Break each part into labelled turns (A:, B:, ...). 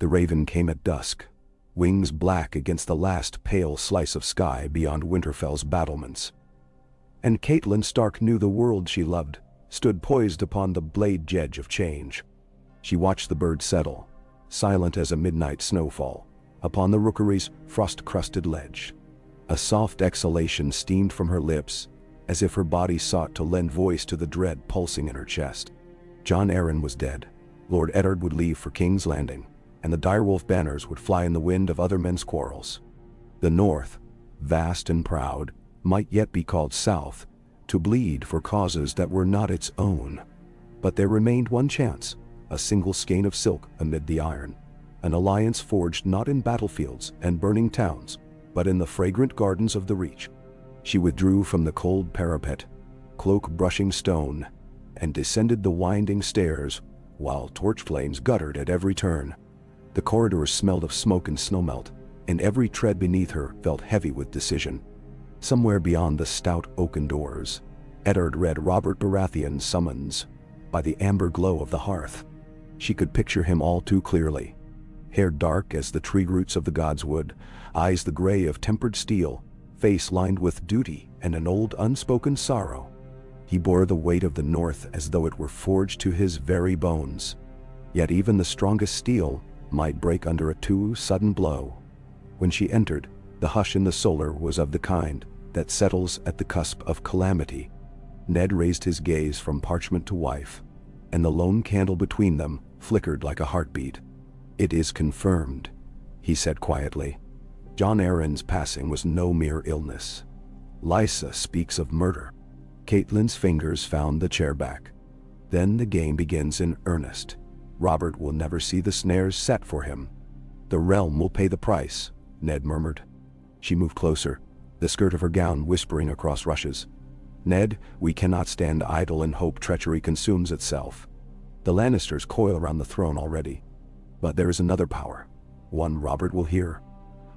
A: The raven came at dusk, wings black against the last pale slice of sky beyond Winterfell's battlements. And Catelyn Stark knew the world she loved stood poised upon the blade edge of change. She watched the bird settle, silent as a midnight snowfall, upon the rookery's frost-crusted ledge. A soft exhalation steamed from her lips, as if her body sought to lend voice to the dread pulsing in her chest. Jon Arryn was dead. Lord Eddard would leave for King's Landing, and the direwolf banners would fly in the wind of other men's quarrels. The North, vast and proud, might yet be called South, to bleed for causes that were not its own. But there remained one chance, a single skein of silk amid the iron, an alliance forged not in battlefields and burning towns, but in the fragrant gardens of the Reach. She withdrew from the cold parapet, cloak brushing stone, and descended the winding stairs, while torch flames guttered at every turn. The corridors smelled of smoke and snowmelt, and every tread beneath her felt heavy with decision. Somewhere beyond the stout oaken doors, Eddard read Robert Baratheon's summons by the amber glow of the hearth. She could picture him all too clearly. Hair dark as the tree roots of the godswood, eyes the gray of tempered steel, face lined with duty and an old unspoken sorrow. He bore the weight of the North as though it were forged to his very bones. Yet even the strongest steel might break under a too sudden blow. When she entered, the hush in the solar was of the kind that settles at the cusp of calamity. Ned raised his gaze from parchment to wife, and the lone candle between them flickered like a heartbeat. "It is confirmed," he said quietly. "Jon Arryn's passing was no mere illness. Lysa speaks of murder." Catelyn's fingers found the chair back. "Then the game begins in earnest. Robert will never see the snares set for him. The realm will pay the price," Ned murmured. She moved closer, the skirt of her gown whispering across rushes. "Ned, we cannot stand idle and hope treachery consumes itself. The Lannisters coil around the throne already. But there is another power, one Robert will hear,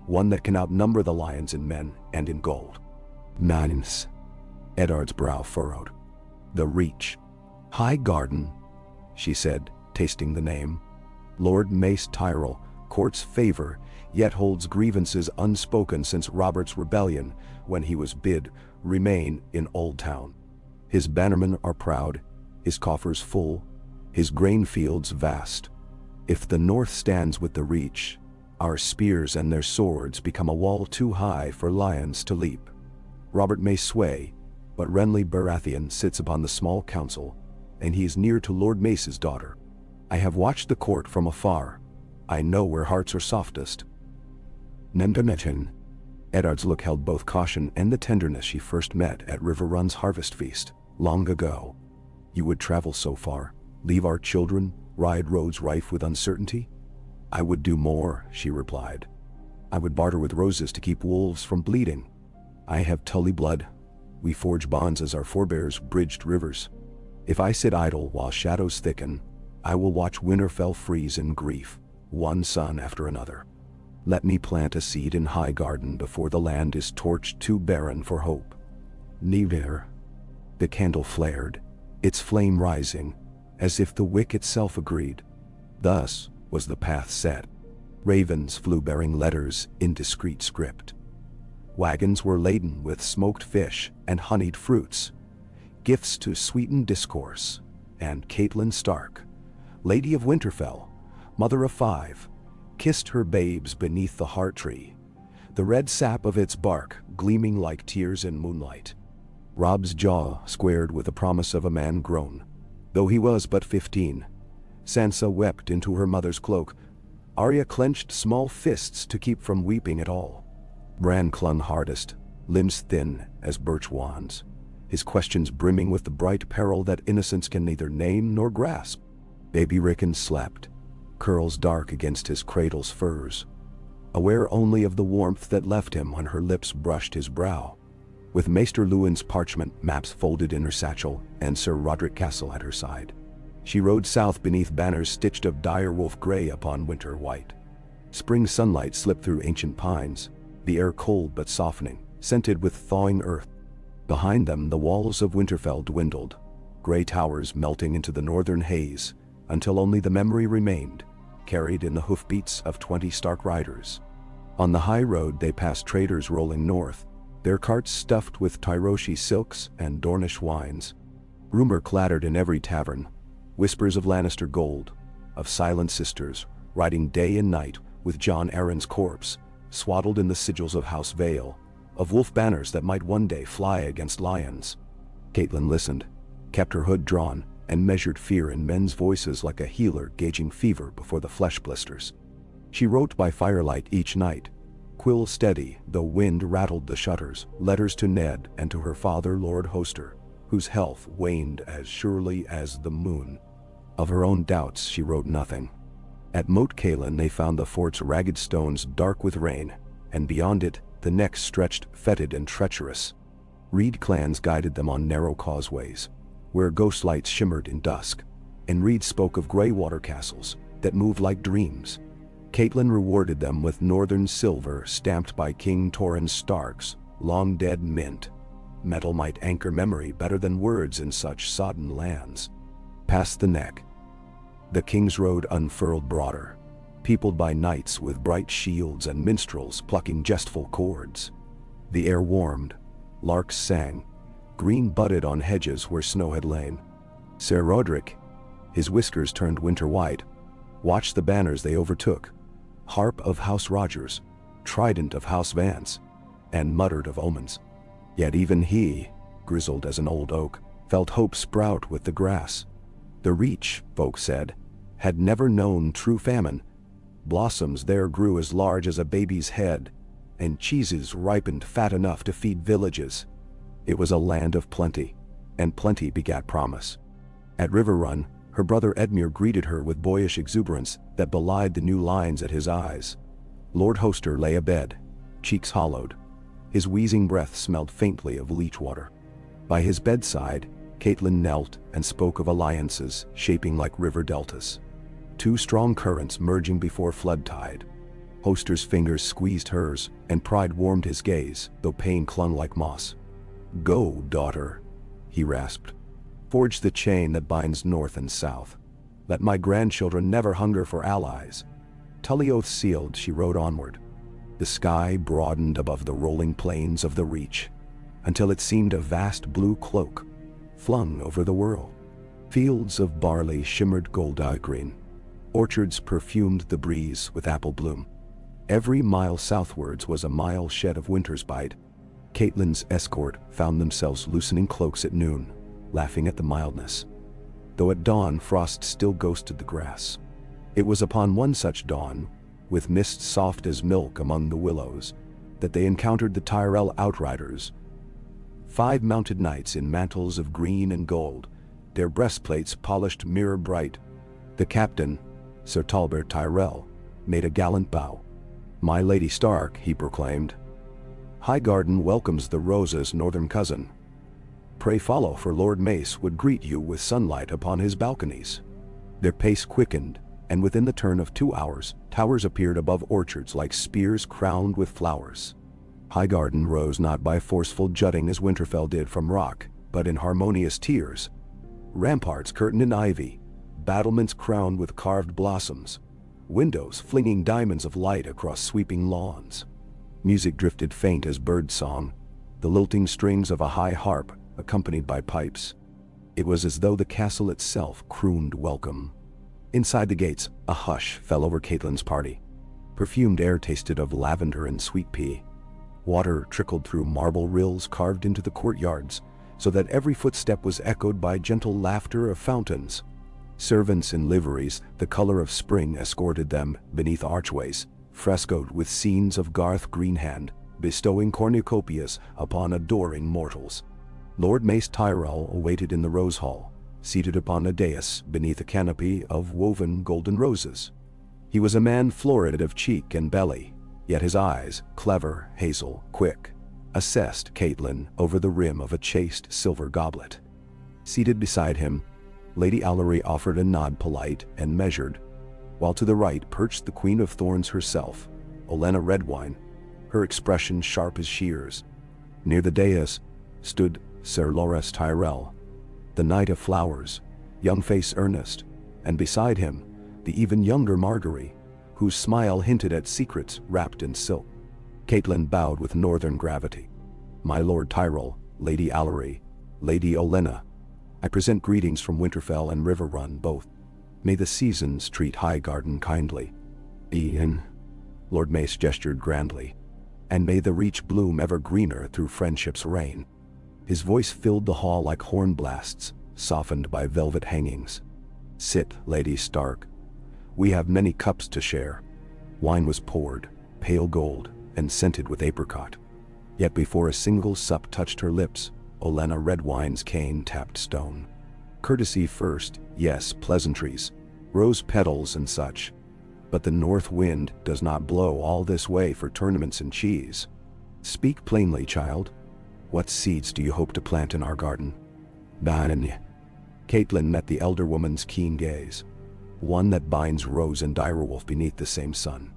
A: one that can outnumber the lions in men and in gold." "Mines." Eddard's brow furrowed. "The Reach." "Highgarden," she said, tasting the name. "Lord Mace Tyrell courts favor, yet holds grievances unspoken since Robert's rebellion when he was bid remain in Old Town. His bannermen are proud, his coffers full, his grain fields vast. If the North stands with the Reach, our spears and their swords become a wall too high for lions to leap. Robert may sway, but Renly Baratheon sits upon the small council, and he is near to Lord Mace's daughter. I have watched the court from afar. I know where hearts are softest." Nendanechen. Eddard's look held both caution and the tenderness she first met at Riverrun's harvest feast, long ago. "You would travel so far, leave our children, ride roads rife with uncertainty?" "I would do more," she replied. "I would barter with roses to keep wolves from bleeding. I have Tully blood. We forge bonds as our forebears bridged rivers. If I sit idle while shadows thicken, I will watch Winterfell freeze in grief, one son after another. Let me plant a seed in Highgarden before the land is torched too barren for hope." "Neither." The candle flared, its flame rising, as if the wick itself agreed. Thus was the path set. Ravens flew bearing letters in discreet script. Wagons were laden with smoked fish and honeyed fruits, gifts to sweeten discourse, and Catelyn Stark, Lady of Winterfell, mother of 5, kissed her babes beneath the heart tree, the red sap of its bark gleaming like tears in moonlight. Robb's jaw squared with the promise of a man grown, though he was but 15. Sansa wept into her mother's cloak. Arya clenched small fists to keep from weeping at all. Bran clung hardest, limbs thin as birch wands, his questions brimming with the bright peril that innocence can neither name nor grasp. Baby Rickon slept, curls dark against his cradle's furs, aware only of the warmth that left him when her lips brushed his brow. With Maester Luwin's parchment maps folded in her satchel and Sir Roderick Castle at her side, she rode south beneath banners stitched of direwolf gray upon winter white. Spring sunlight slipped through ancient pines, the air cold but softening, scented with thawing earth. Behind them the walls of Winterfell dwindled, gray towers melting into the northern haze, until only the memory remained, carried in the hoofbeats of 20 Stark riders. On the high road they passed traders rolling north, their carts stuffed with Tyroshi silks and Dornish wines. Rumor clattered in every tavern, whispers of Lannister gold, of silent sisters, riding day and night with Jon Arryn's corpse, swaddled in the sigils of House Vale, of wolf banners that might one day fly against lions. Catelyn listened, kept her hood drawn, and measured fear in men's voices like a healer gauging fever before the flesh blisters. She wrote by firelight each night, quill steady though wind rattled the shutters, letters to Ned and to her father Lord Hoster, whose health waned as surely as the moon. Of her own doubts she wrote nothing. At Moat Cailin they found the fort's ragged stones dark with rain, and beyond it the necks stretched fetid and treacherous. Reed clans guided them on narrow causeways, where ghost lights shimmered in dusk, and Reed spoke of grey water castles that moved like dreams. Catelyn rewarded them with northern silver stamped by King Torrhen Stark's long-dead mint. Metal might anchor memory better than words in such sodden lands. Past the neck, the King's Road unfurled broader, peopled by knights with bright shields and minstrels plucking jestful chords. The air warmed, larks sang, green budded on hedges where snow had lain. Ser Roderick, his whiskers turned winter white, watched the banners they overtook, harp of House Rogers, trident of House Vance, and muttered of omens. Yet even he, grizzled as an old oak, felt hope sprout with the grass. The Reach, folk said, had never known true famine. Blossoms there grew as large as a baby's head, and cheeses ripened fat enough to feed villages. It was a land of plenty, and plenty begat promise. At River Run, her brother Edmure greeted her with boyish exuberance that belied the new lines at his eyes. Lord Hoster lay abed, cheeks hollowed. His wheezing breath smelled faintly of leech water. By his bedside, Catelyn knelt and spoke of alliances shaping like river deltas. Two strong currents merging before flood tide. Hoster's fingers squeezed hers, and pride warmed his gaze, though pain clung like moss. "Go, daughter," he rasped. "Forge the chain that binds north and south. Let my grandchildren never hunger for allies." Tully oath sealed, she rode onward. The sky broadened above the rolling plains of the Reach, until it seemed a vast blue cloak, flung over the world. Fields of barley shimmered gold-eye green. Orchards perfumed the breeze with apple bloom. Every mile southwards was a mile shed of winter's bite. Catelyn's escort found themselves loosening cloaks at noon, laughing at the mildness, though at dawn frost still ghosted the grass. It was upon one such dawn, with mist soft as milk among the willows, that they encountered the Tyrell outriders. 5 mounted knights in mantles of green and gold, their breastplates polished mirror bright. The captain, Sir Talbot Tyrell, made a gallant bow. "My Lady Stark," he proclaimed. "Highgarden welcomes the Rose's northern cousin. Pray follow, for Lord Mace would greet you with sunlight upon his balconies." Their pace quickened, and within the turn of 2 hours, towers appeared above orchards like spears crowned with flowers. Highgarden rose not by forceful jutting as Winterfell did from rock, but in harmonious tiers. Ramparts curtained in ivy, battlements crowned with carved blossoms, windows flinging diamonds of light across sweeping lawns. Music drifted faint as bird song, the lilting strings of a high harp accompanied by pipes. It was as though the castle itself crooned welcome. Inside the gates, a hush fell over Catelyn's party. Perfumed air tasted of lavender and sweet pea. Water trickled through marble rills carved into the courtyards, so that every footstep was echoed by gentle laughter of fountains. Servants in liveries the color of spring escorted them beneath archways, frescoed with scenes of Garth Greenhand, bestowing cornucopias upon adoring mortals. Lord Mace Tyrell awaited in the Rose Hall, seated upon a dais beneath a canopy of woven golden roses. He was a man florid of cheek and belly, yet his eyes, clever, hazel, quick, assessed Catelyn over the rim of a chaste silver goblet. Seated beside him, Lady Allery offered a nod polite and measured, while to the right perched the Queen of Thorns herself, Olenna Redwine, her expression sharp as shears. Near the dais stood Sir Loras Tyrell, the Knight of Flowers, young face earnest, and beside him, the even younger Margaery, whose smile hinted at secrets wrapped in silk. Catelyn bowed with northern gravity. "My Lord Tyrell, Lady Allery, Lady Olenna, I present greetings from Winterfell and Riverrun both. May the seasons treat Highgarden kindly. Ian," Lord Mace gestured grandly, "and may the reach bloom ever greener through friendship's reign." His voice filled the hall like horn blasts, softened by velvet hangings. "Sit, Lady Stark. We have many cups to share." Wine was poured, pale gold, and scented with apricot. Yet before a single sup touched her lips, Olenna Redwine's cane tapped stone. "Courtesy first, yes, pleasantries, rose petals and such. But the north wind does not blow all this way for tournaments and cheese. Speak plainly, child. What seeds do you hope to plant in our garden?" "Ban." Catelyn met the elder woman's keen gaze, one that binds Rose and Direwolf beneath the same sun.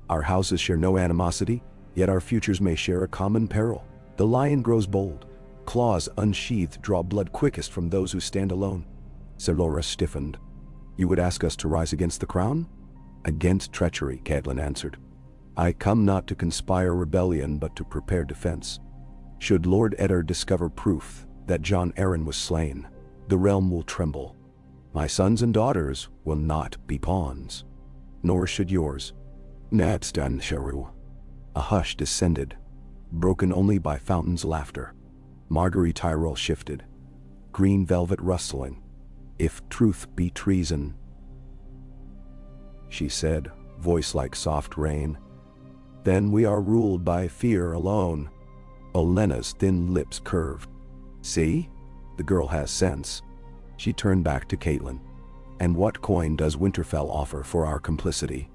A: "Our houses share no animosity, yet our futures may share a common peril. The lion grows bold. Claws unsheathed draw blood quickest from those who stand alone." Ser Loras stiffened. "You would ask us to rise against the crown?" "Against treachery," Catelyn answered. "I come not to conspire rebellion but to prepare defense. Should Lord Eddard discover proof that Jon Arryn was slain, the realm will tremble. My sons and daughters will not be pawns. Nor should yours." "Natstan Sharu." A hush descended, broken only by Fountain's laughter. Margaery Tyrell shifted, green velvet rustling. "If truth be treason," she said, voice like soft rain, "then we are ruled by fear alone." Olenna's thin lips curved. "See? The girl has sense." She turned back to Catelyn. "And what coin does Winterfell offer for our complicity?"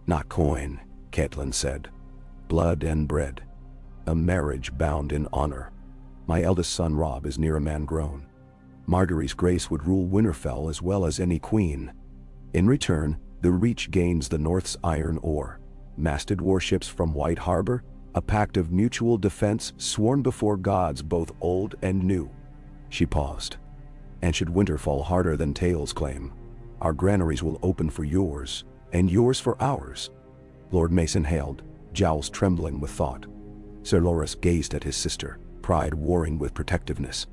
A: "Not coin," Catelyn said. "Blood and bread. A marriage bound in honor. My eldest son Robb is near a man grown. Margaery's grace would rule Winterfell as well as any queen. In return, the Reach gains the North's iron ore, masted warships from White Harbor, a pact of mutual defense sworn before gods both old and new." She paused. "And should winter fall harder than tales claim, our granaries will open for yours, and yours for ours." Lord Mace inhaled, jowls trembling with thought. Ser Loras gazed at his sister, pride warring with protectiveness.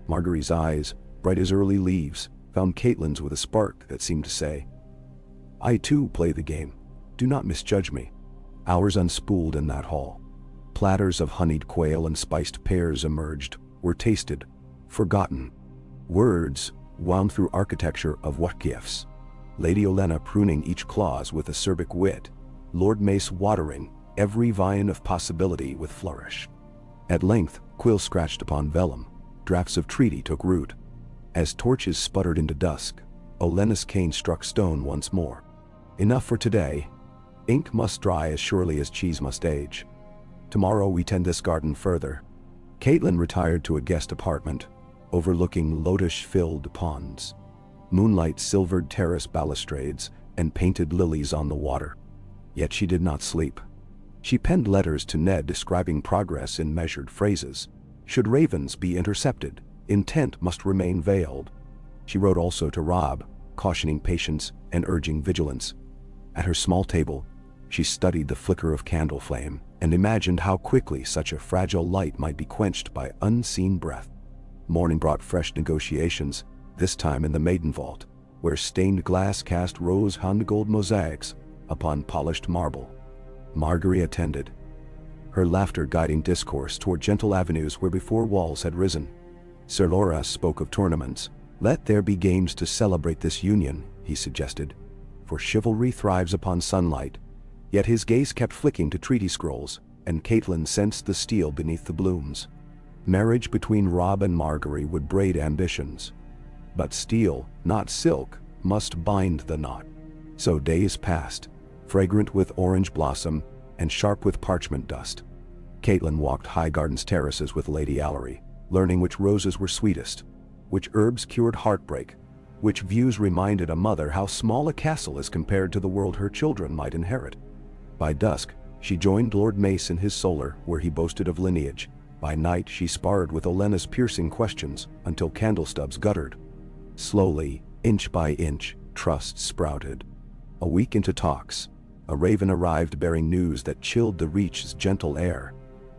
A: Margaery's eyes, bright as early leaves, found Catelyn's with a spark that seemed to say, "I too play the game. Do not misjudge me." Hours unspooled in that hall. Platters of honeyed quail and spiced pears emerged, were tasted, forgotten. Words wound through architecture of what gifts. Lady Olenna pruning each clause with acerbic wit, Lord Mace watering every vine of possibility with flourish. At length, quill scratched upon vellum, drafts of treaty took root. As torches sputtered into dusk, Olenna's cane struck stone once more. "Enough for today. Ink must dry as surely as cheese must age. Tomorrow we tend this garden further." Catelyn retired to a guest apartment, overlooking lotus-filled ponds, moonlight silvered terrace balustrades, and painted lilies on the water. Yet she did not sleep. She penned letters to Ned describing progress in measured phrases. Should ravens be intercepted, intent must remain veiled. She wrote also to Robb, cautioning patience and urging vigilance. At her small table, she studied the flicker of candle flame and imagined how quickly such a fragile light might be quenched by unseen breath. Morning brought fresh negotiations, this time in the maiden vault, where stained glass cast rose-hung gold mosaics upon polished marble. Margaery attended, her laughter guiding discourse toward gentle avenues where before walls had risen. Ser Loras spoke of tournaments. "Let there be games to celebrate this union," he suggested, "for chivalry thrives upon sunlight." Yet his gaze kept flicking to treaty scrolls, and Catelyn sensed the steel beneath the blooms. Marriage between Robb and Margaery would braid ambitions. But steel, not silk, must bind the knot. So days passed, fragrant with orange blossom and sharp with parchment dust. Catelyn walked Highgarden's terraces with Lady Allery, learning which roses were sweetest, which herbs cured heartbreak, which views reminded a mother how small a castle is compared to the world her children might inherit. By dusk, she joined Lord Mace in his solar where he boasted of lineage. By night she sparred with Olenna's piercing questions until candle stubs guttered. Slowly, inch by inch, trust sprouted. A week into talks, a raven arrived bearing news that chilled the Reach's gentle air.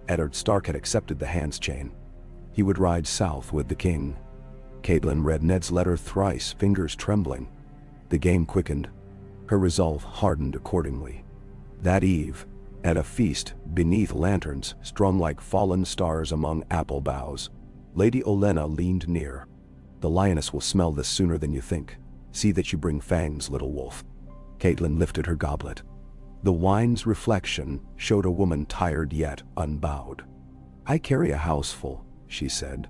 A: Eddard Stark had accepted the hand's chain. He would ride south with the king. Catelyn read Ned's letter thrice, fingers trembling. The game quickened. Her resolve hardened accordingly. That eve, at a feast beneath lanterns strung like fallen stars among apple boughs, Lady Olenna leaned near. "The lioness will smell this sooner than you think. See that you bring fangs, little wolf." Catelyn lifted her goblet. The wine's reflection showed a woman tired yet unbowed. "I carry a houseful," she said,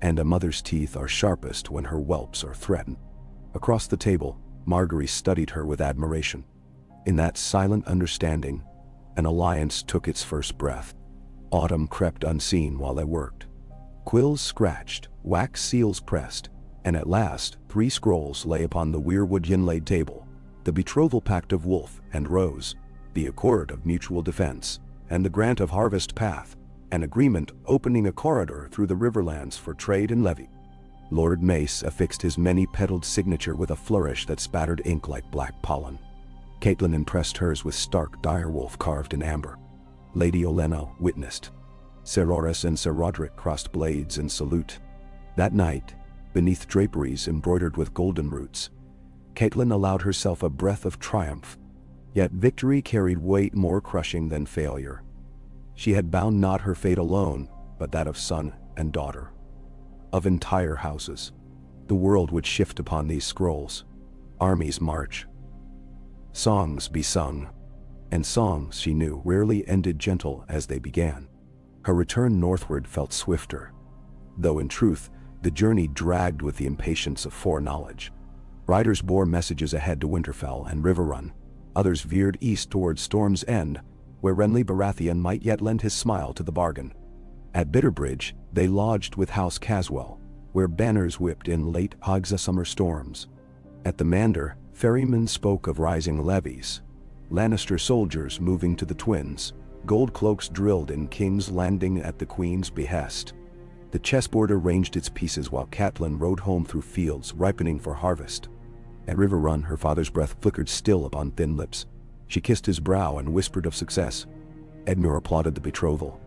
A: "and a mother's teeth are sharpest when her whelps are threatened." Across the table, Margaery studied her with admiration. In that silent understanding, an alliance took its first breath. Autumn crept unseen while they worked. Quills scratched, wax seals pressed, and at last 3 scrolls lay upon the weirwood inlaid table: the betrothal pact of Wolf and Rose, the accord of mutual defense, and the grant of Harvest Path, an agreement opening a corridor through the riverlands for trade and levy. Lord Mace affixed his many-petaled signature with a flourish that spattered ink like black pollen. Catelyn impressed hers with stark direwolf carved in amber. Lady Olenna witnessed. Ser Oris and Ser Roderick crossed blades in salute. That night, beneath draperies embroidered with golden roots, Catelyn allowed herself a breath of triumph. Yet victory carried weight more crushing than failure. She had bound not her fate alone, but that of son and daughter. Of entire houses. The world would shift upon these scrolls. Armies march. Songs be sung. And songs, she knew, rarely ended gentle as they began. Her return northward felt swifter, though in truth, the journey dragged with the impatience of foreknowledge. Riders bore messages ahead to Winterfell and Riverrun. Others veered east toward Storm's End, where Renly Baratheon might yet lend his smile to the bargain. At Bitterbridge, they lodged with House Caswell, where banners whipped in late Hogza summer storms. At the Mander, ferrymen spoke of rising levies, Lannister soldiers moving to the Twins, gold cloaks drilled in King's Landing at the Queen's behest. The chessboard arranged its pieces while Catelyn rode home through fields ripening for harvest. At Riverrun, her father's breath flickered still upon thin lips. She kissed his brow and whispered of success. Edmure applauded the betrothal.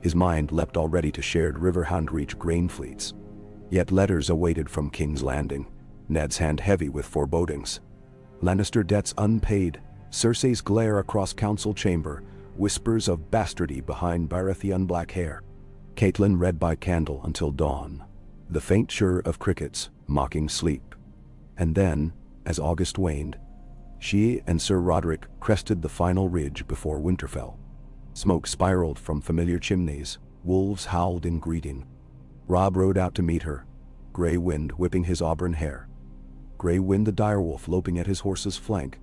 A: His mind leapt already to shared Riverhound Reach grain fleets. Yet letters awaited from King's Landing, Ned's hand heavy with forebodings. Lannister debts unpaid, Cersei's glare across council chamber, whispers of bastardy behind Baratheon black hair. Catelyn read by candle until dawn, the faint chirr of crickets mocking sleep. And then, as August waned, she and Ser Roderick crested the final ridge before Winterfell. Smoke spiraled from familiar chimneys, wolves howled in greeting. Robb rode out to meet her, Grey Wind whipping his auburn hair. Grey Wind the direwolf loping at his horse's flank.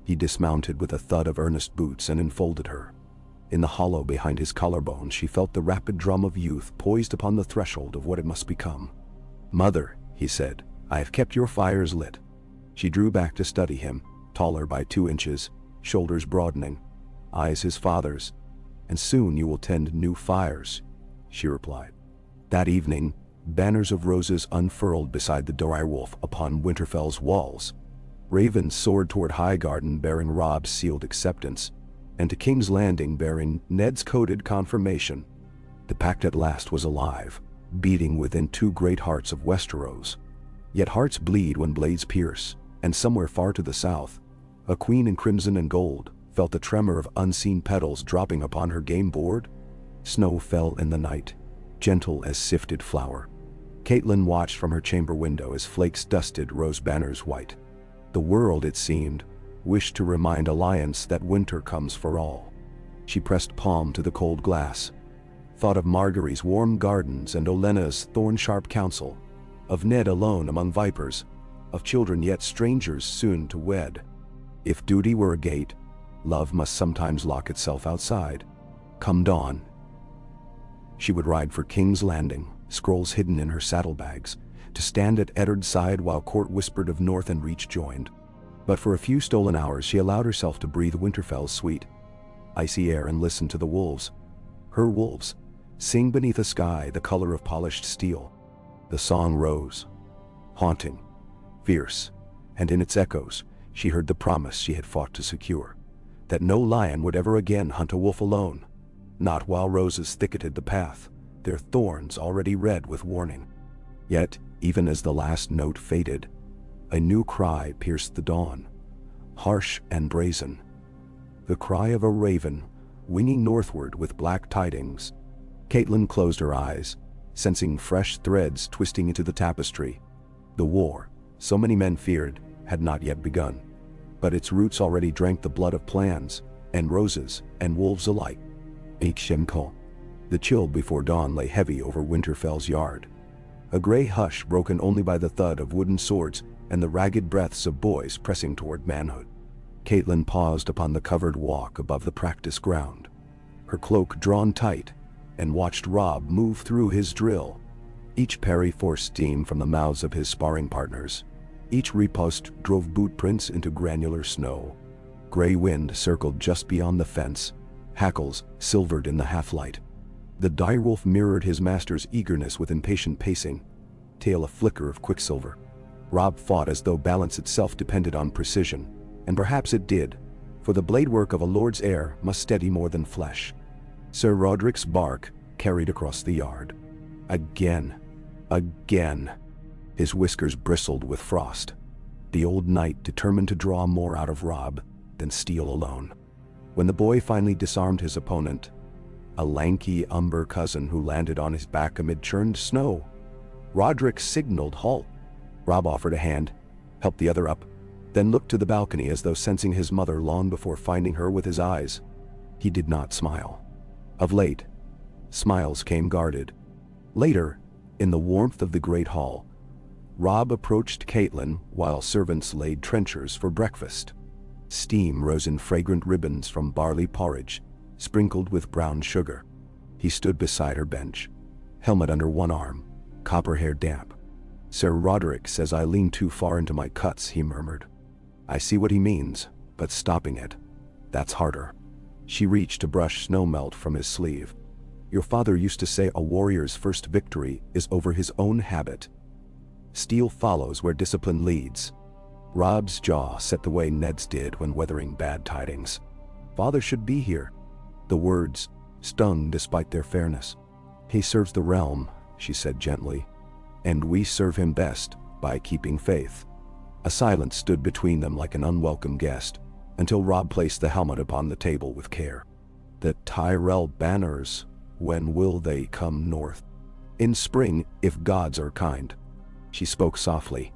A: He dismounted with a thud of earnest boots and enfolded her. In the hollow behind his collarbone she felt the rapid drum of youth poised upon the threshold of what it must become. "Mother," he said, "I have kept your fires lit." She drew back to study him, taller by 2 inches, shoulders broadening, eyes his father's. "And soon you will tend new fires," she replied. That evening, banners of roses unfurled beside the direwolf upon Winterfell's walls. Ravens soared toward Highgarden bearing Robb's sealed acceptance, and to King's Landing bearing Ned's coded confirmation. The pact at last was alive, beating within 2 great hearts of Westeros. Yet hearts bleed when blades pierce, and somewhere far to the south, a queen in crimson and gold felt the tremor of unseen petals dropping upon her game board. Snow fell in the night, gentle as sifted flour. Catelyn watched from her chamber window as flakes dusted rose banners white. The world, it seemed, wished to remind Alliance that winter comes for all. She pressed palm to the cold glass, thought of Margaery's warm gardens and Olenna's thorn-sharp counsel, of Ned alone among vipers, of children yet strangers soon to wed. If duty were a gate, love must sometimes lock itself outside. Come dawn, she would ride for King's Landing, scrolls hidden in her saddlebags, to stand at Eddard's side while court whispered of North and Reach joined. But for a few stolen hours she allowed herself to breathe Winterfell's sweet, icy air and listen to the wolves. Her wolves, sing beneath a sky the color of polished steel. The song rose, haunting, fierce, and in its echoes, She heard the promise she had fought to secure, that no lion would ever again hunt a wolf alone, not while roses thicketed the path, their thorns already red with warning. Yet, even as the last note faded, a new cry pierced the dawn, harsh and brazen. The cry of a raven, winging northward with black tidings. Catelyn closed her eyes, sensing fresh threads twisting into the tapestry. The war, so many men feared, had not yet begun, but its roots already drank the blood of clans, and roses, and wolves alike. Ikshemko. The chill before dawn lay heavy over Winterfell's yard. A gray hush broken only by the thud of wooden swords and the ragged breaths of boys pressing toward manhood. Catelyn paused upon the covered walk above the practice ground, her cloak drawn tight, and watched Robb move through his drill. Each parry forced steam from the mouths of his sparring partners. Each riposte drove boot prints into granular snow. Gray wind circled just beyond the fence, hackles silvered in the half-light. The direwolf mirrored his master's eagerness with impatient pacing, tail a flicker of quicksilver. Robb fought as though balance itself depended on precision, and perhaps it did, for the bladework of a lord's heir must steady more than flesh. Sir Roderick's bark carried across the yard. Again. Again. His whiskers bristled with frost. The old knight determined to draw more out of Robb than steel alone. When the boy finally disarmed his opponent, a lanky umber cousin who landed on his back amid churned snow, Roderick signaled halt. Robb offered a hand, helped the other up, then looked to the balcony as though sensing his mother long before finding her with his eyes. He did not smile. Of late, smiles came guarded. Later, in the warmth of the great hall, Robb approached Catelyn while servants laid trenchers for breakfast. Steam rose in fragrant ribbons from barley porridge, sprinkled with brown sugar. He stood beside her bench, helmet under one arm, copper hair damp. "Sir Roderick says I lean too far into my cuts," he murmured. "I see what he means, but stopping it, that's harder." She reached to brush snowmelt from his sleeve. "Your father used to say a warrior's first victory is over his own habit. Steel follows where discipline leads." Robb's jaw set the way Ned's did when weathering bad tidings. "Father should be here." The words stung despite their fairness. "He serves the realm," she said gently, "and we serve him best by keeping faith." A silence stood between them like an unwelcome guest, until Robb placed the helmet upon the table with care. "The Tyrell banners, when will they come north?" "In spring, if gods are kind." She spoke softly.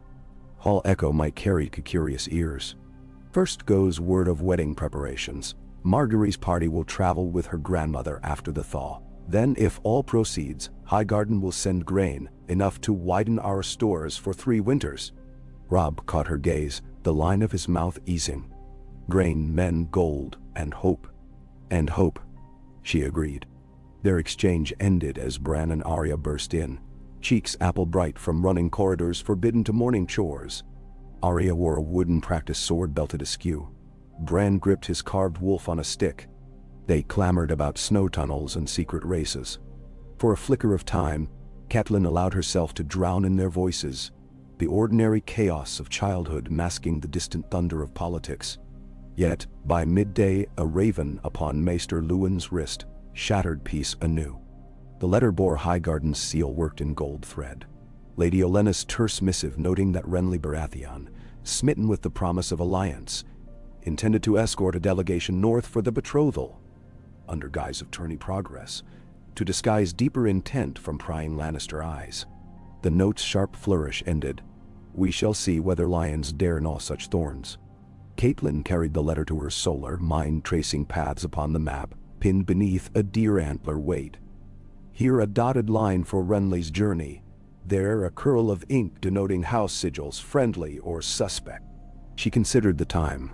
A: Hall echo might carry curious ears. "First goes word of wedding preparations. Margaery's party will travel with her grandmother after the thaw. Then, if all proceeds, Highgarden will send grain, enough to widen our stores for 3 winters. Robb caught her gaze, the line of his mouth easing. "Grain, men, gold, and hope." "And hope," she agreed. Their exchange ended as Bran and Arya burst in, cheeks apple-bright from running corridors forbidden to morning chores. Arya wore a wooden practice sword belted askew. Bran gripped his carved wolf on a stick. They clamored about snow tunnels and secret races. For a flicker of time, Catelyn allowed herself to drown in their voices, the ordinary chaos of childhood masking the distant thunder of politics. Yet, by midday, a raven upon Maester Luwin's wrist shattered peace anew. The letter bore Highgarden's seal worked in gold thread. Lady Olenna's terse missive noting that Renly Baratheon, smitten with the promise of alliance, intended to escort a delegation north for the betrothal, under guise of tourney progress, to disguise deeper intent from prying Lannister eyes. The note's sharp flourish ended. "We shall see whether lions dare gnaw such thorns." Catelyn carried the letter to her solar, mind-tracing paths upon the map, pinned beneath a deer antler weight. Here a dotted line for Renly's journey, there a curl of ink denoting house sigils, friendly or suspect. She considered the time.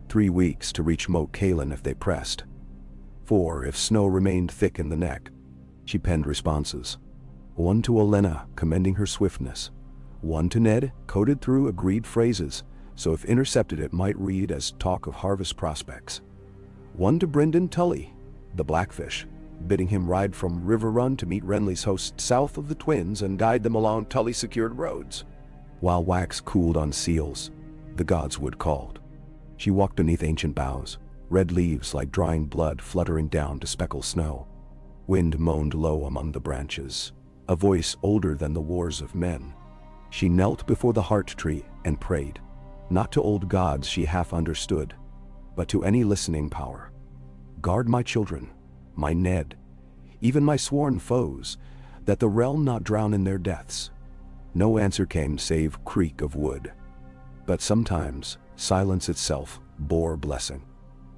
A: 3 weeks to reach Moat Cailin if they pressed. 4 if snow remained thick in the neck. She penned responses. 1 to Olenna, commending her swiftness. 1 to Ned, coded through agreed phrases, so if intercepted it might read as talk of harvest prospects. 1 to Brynden Tully, the Blackfish, bidding him ride from River Run to meet Renly's hosts south of the Twins and guide them along Tully-secured roads. While wax cooled on seals, the godswood called. She walked beneath ancient boughs, red leaves like drying blood fluttering down to speckle snow. Wind moaned low among the branches, a voice older than the wars of men. She knelt before the heart tree and prayed, not to old gods she half understood, but to any listening power. Guard my children, my Ned, even my sworn foes, that the realm not drown in their deaths. No answer came save creak of wood. But sometimes silence itself bore blessing.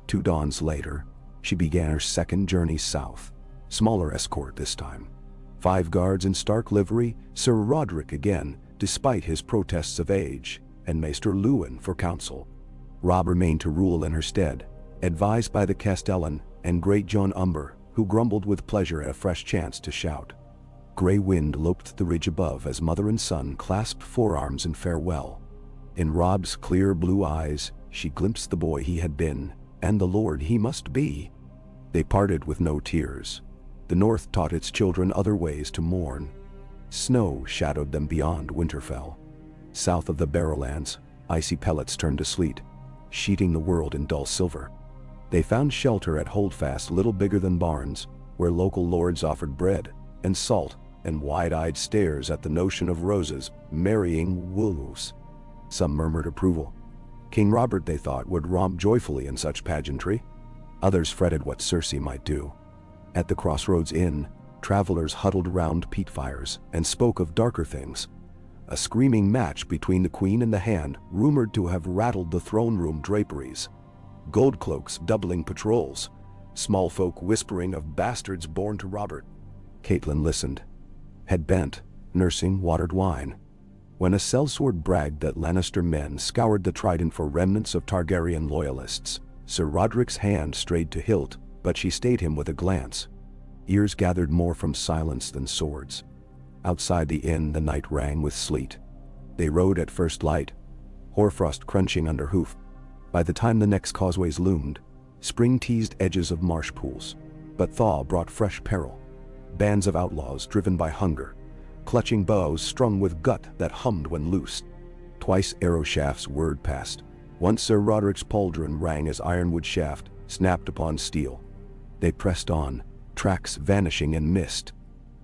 A: 2 dawns later, she began her second journey south, smaller escort this time. 5 guards in stark livery, Sir Roderick again, despite his protests of age, and Maester Lewin for counsel. Robb remained to rule in her stead, advised by the Castellan and great John Umber, who grumbled with pleasure at a fresh chance to shout. Grey wind loped the ridge above as mother and son clasped forearms in farewell. In Robb's clear blue eyes, she glimpsed the boy he had been, and the lord he must be. They parted with no tears. The north taught its children other ways to mourn. Snow shadowed them beyond Winterfell. South of the riverlands, icy pellets turned to sleet, sheeting the world in dull silver. They found shelter at holdfasts little bigger than barns, where local lords offered bread and salt and wide-eyed stares at the notion of roses marrying wolves. Some murmured approval. King Robert, they thought, would romp joyfully in such pageantry. Others fretted what Cersei might do. At the Crossroads Inn, travelers huddled round peat fires and spoke of darker things. A screaming match between the queen and the Hand, rumored to have rattled the throne room draperies. Gold cloaks doubling patrols. Small folk whispering of bastards born to Robert. Catelyn listened. Head bent, nursing watered wine. When a sellsword bragged that Lannister men scoured the Trident for remnants of Targaryen loyalists, Sir Roderick's hand strayed to hilt, but she stayed him with a glance. Ears gathered more from silence than swords. Outside the inn the night rang with sleet. They rode at first light, hoarfrost crunching under hoof. By the time the next causeways loomed, spring teased edges of marsh pools, but thaw brought fresh peril. Bands of outlaws driven by hunger, clutching bows strung with gut that hummed when loosed. Twice arrow shafts whirred past. Once Sir Roderick's pauldron rang as ironwood shaft snapped upon steel. They pressed on, tracks vanishing in mist.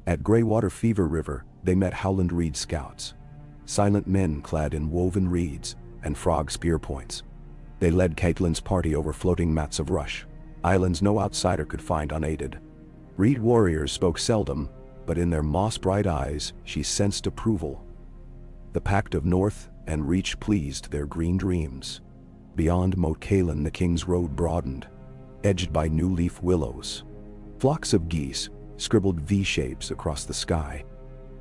A: At Greywater Fever River, they met Howland Reed scouts. Silent men clad in woven reeds and frog spear points. They led Catelyn's party over floating mats of rush, islands no outsider could find unaided. Reed warriors spoke seldom, but in their moss-bright eyes she sensed approval. The pact of North and Reach pleased their green dreams. Beyond Moat Cailin the king's road broadened, edged by new-leaf willows. Flocks of geese scribbled V-shapes across the sky.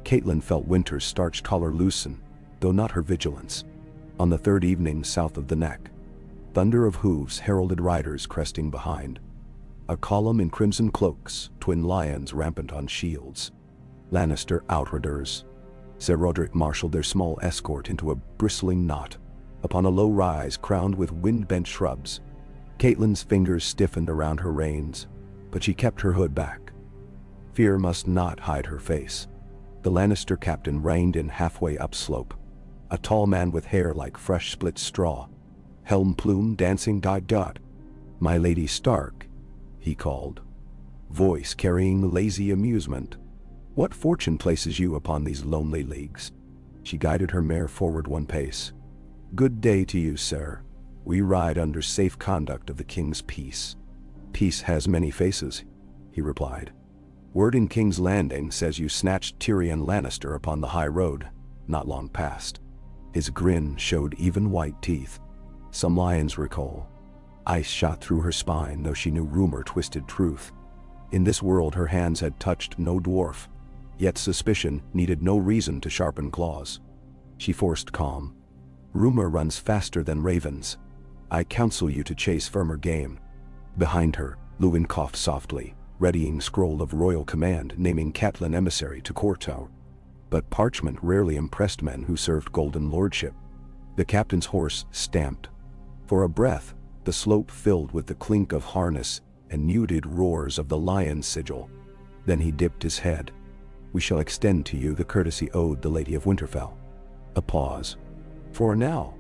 A: Catelyn felt winter's starched collar loosen, though not her vigilance. On the third evening south of the neck, thunder of hooves heralded riders cresting behind. A column in crimson cloaks, twin lions rampant on shields. Lannister outriders. Sir Roderick marshaled their small escort into a bristling knot, upon a low rise crowned with wind-bent shrubs. Catelyn's fingers stiffened around her reins, but she kept her hood back. Fear must not hide her face. The Lannister captain reined in halfway upslope, a tall man with hair like fresh split straw, helm plume dancing dot. "My Lady Stark," he called, voice carrying lazy amusement. "What fortune places you upon these lonely leagues?" She guided her mare forward one pace. "Good day to you, sir. We ride under safe conduct of the king's peace." "Peace has many faces," he replied. "Word in King's Landing says you snatched Tyrion Lannister upon the high road, not long past." His grin showed even white teeth. Some lions recall. Ice shot through her spine, though she knew rumor twisted truth. In this world her hands had touched no dwarf, yet suspicion needed no reason to sharpen claws. She forced calm. "Rumor runs faster than ravens. I counsel you to chase firmer game." Behind her, Lewin coughed softly, readying scroll of royal command naming Catelyn emissary to Courtour. But parchment rarely impressed men who served golden lordship. The captain's horse stamped. For a breath, the slope filled with the clink of harness and muted roars of the lion's sigil. Then he dipped his head. "We shall extend to you the courtesy owed the Lady of Winterfell." A pause. "For now."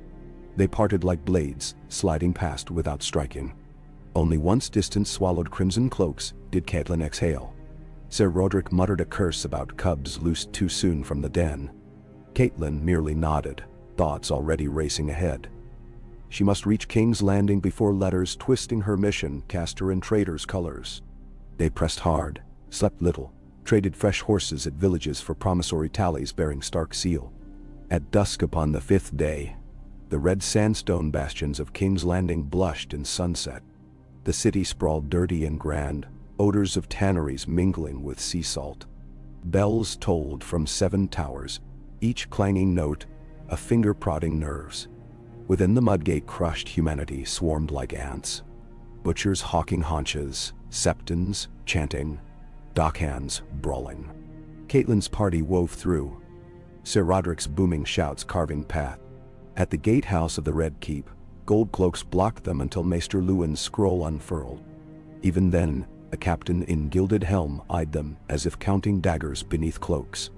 A: They parted like blades, sliding past without striking. Only once distance swallowed crimson cloaks did Catelyn exhale. Sir Roderick muttered a curse about cubs loosed too soon from the den. Catelyn merely nodded, thoughts already racing ahead. She must reach King's Landing before letters twisting her mission cast her in traitor's colors. They pressed hard, slept little, traded fresh horses at villages for promissory tallies bearing Stark seal. At dusk upon the 5th day, the red sandstone bastions of King's Landing blushed in sunset. The city sprawled dirty and grand, odors of tanneries mingling with sea salt. Bells tolled from 7 towers, each clanging note a finger prodding nerves. Within the mudgate crushed humanity swarmed like ants. Butchers hawking haunches, septons chanting, dockhands brawling. Catelyn's party wove through, Sir Roderick's booming shouts carving path. At the gatehouse of the Red Keep, gold cloaks blocked them until Maester Luwin's scroll unfurled. Even then, a captain in gilded helm eyed them as if counting daggers beneath cloaks.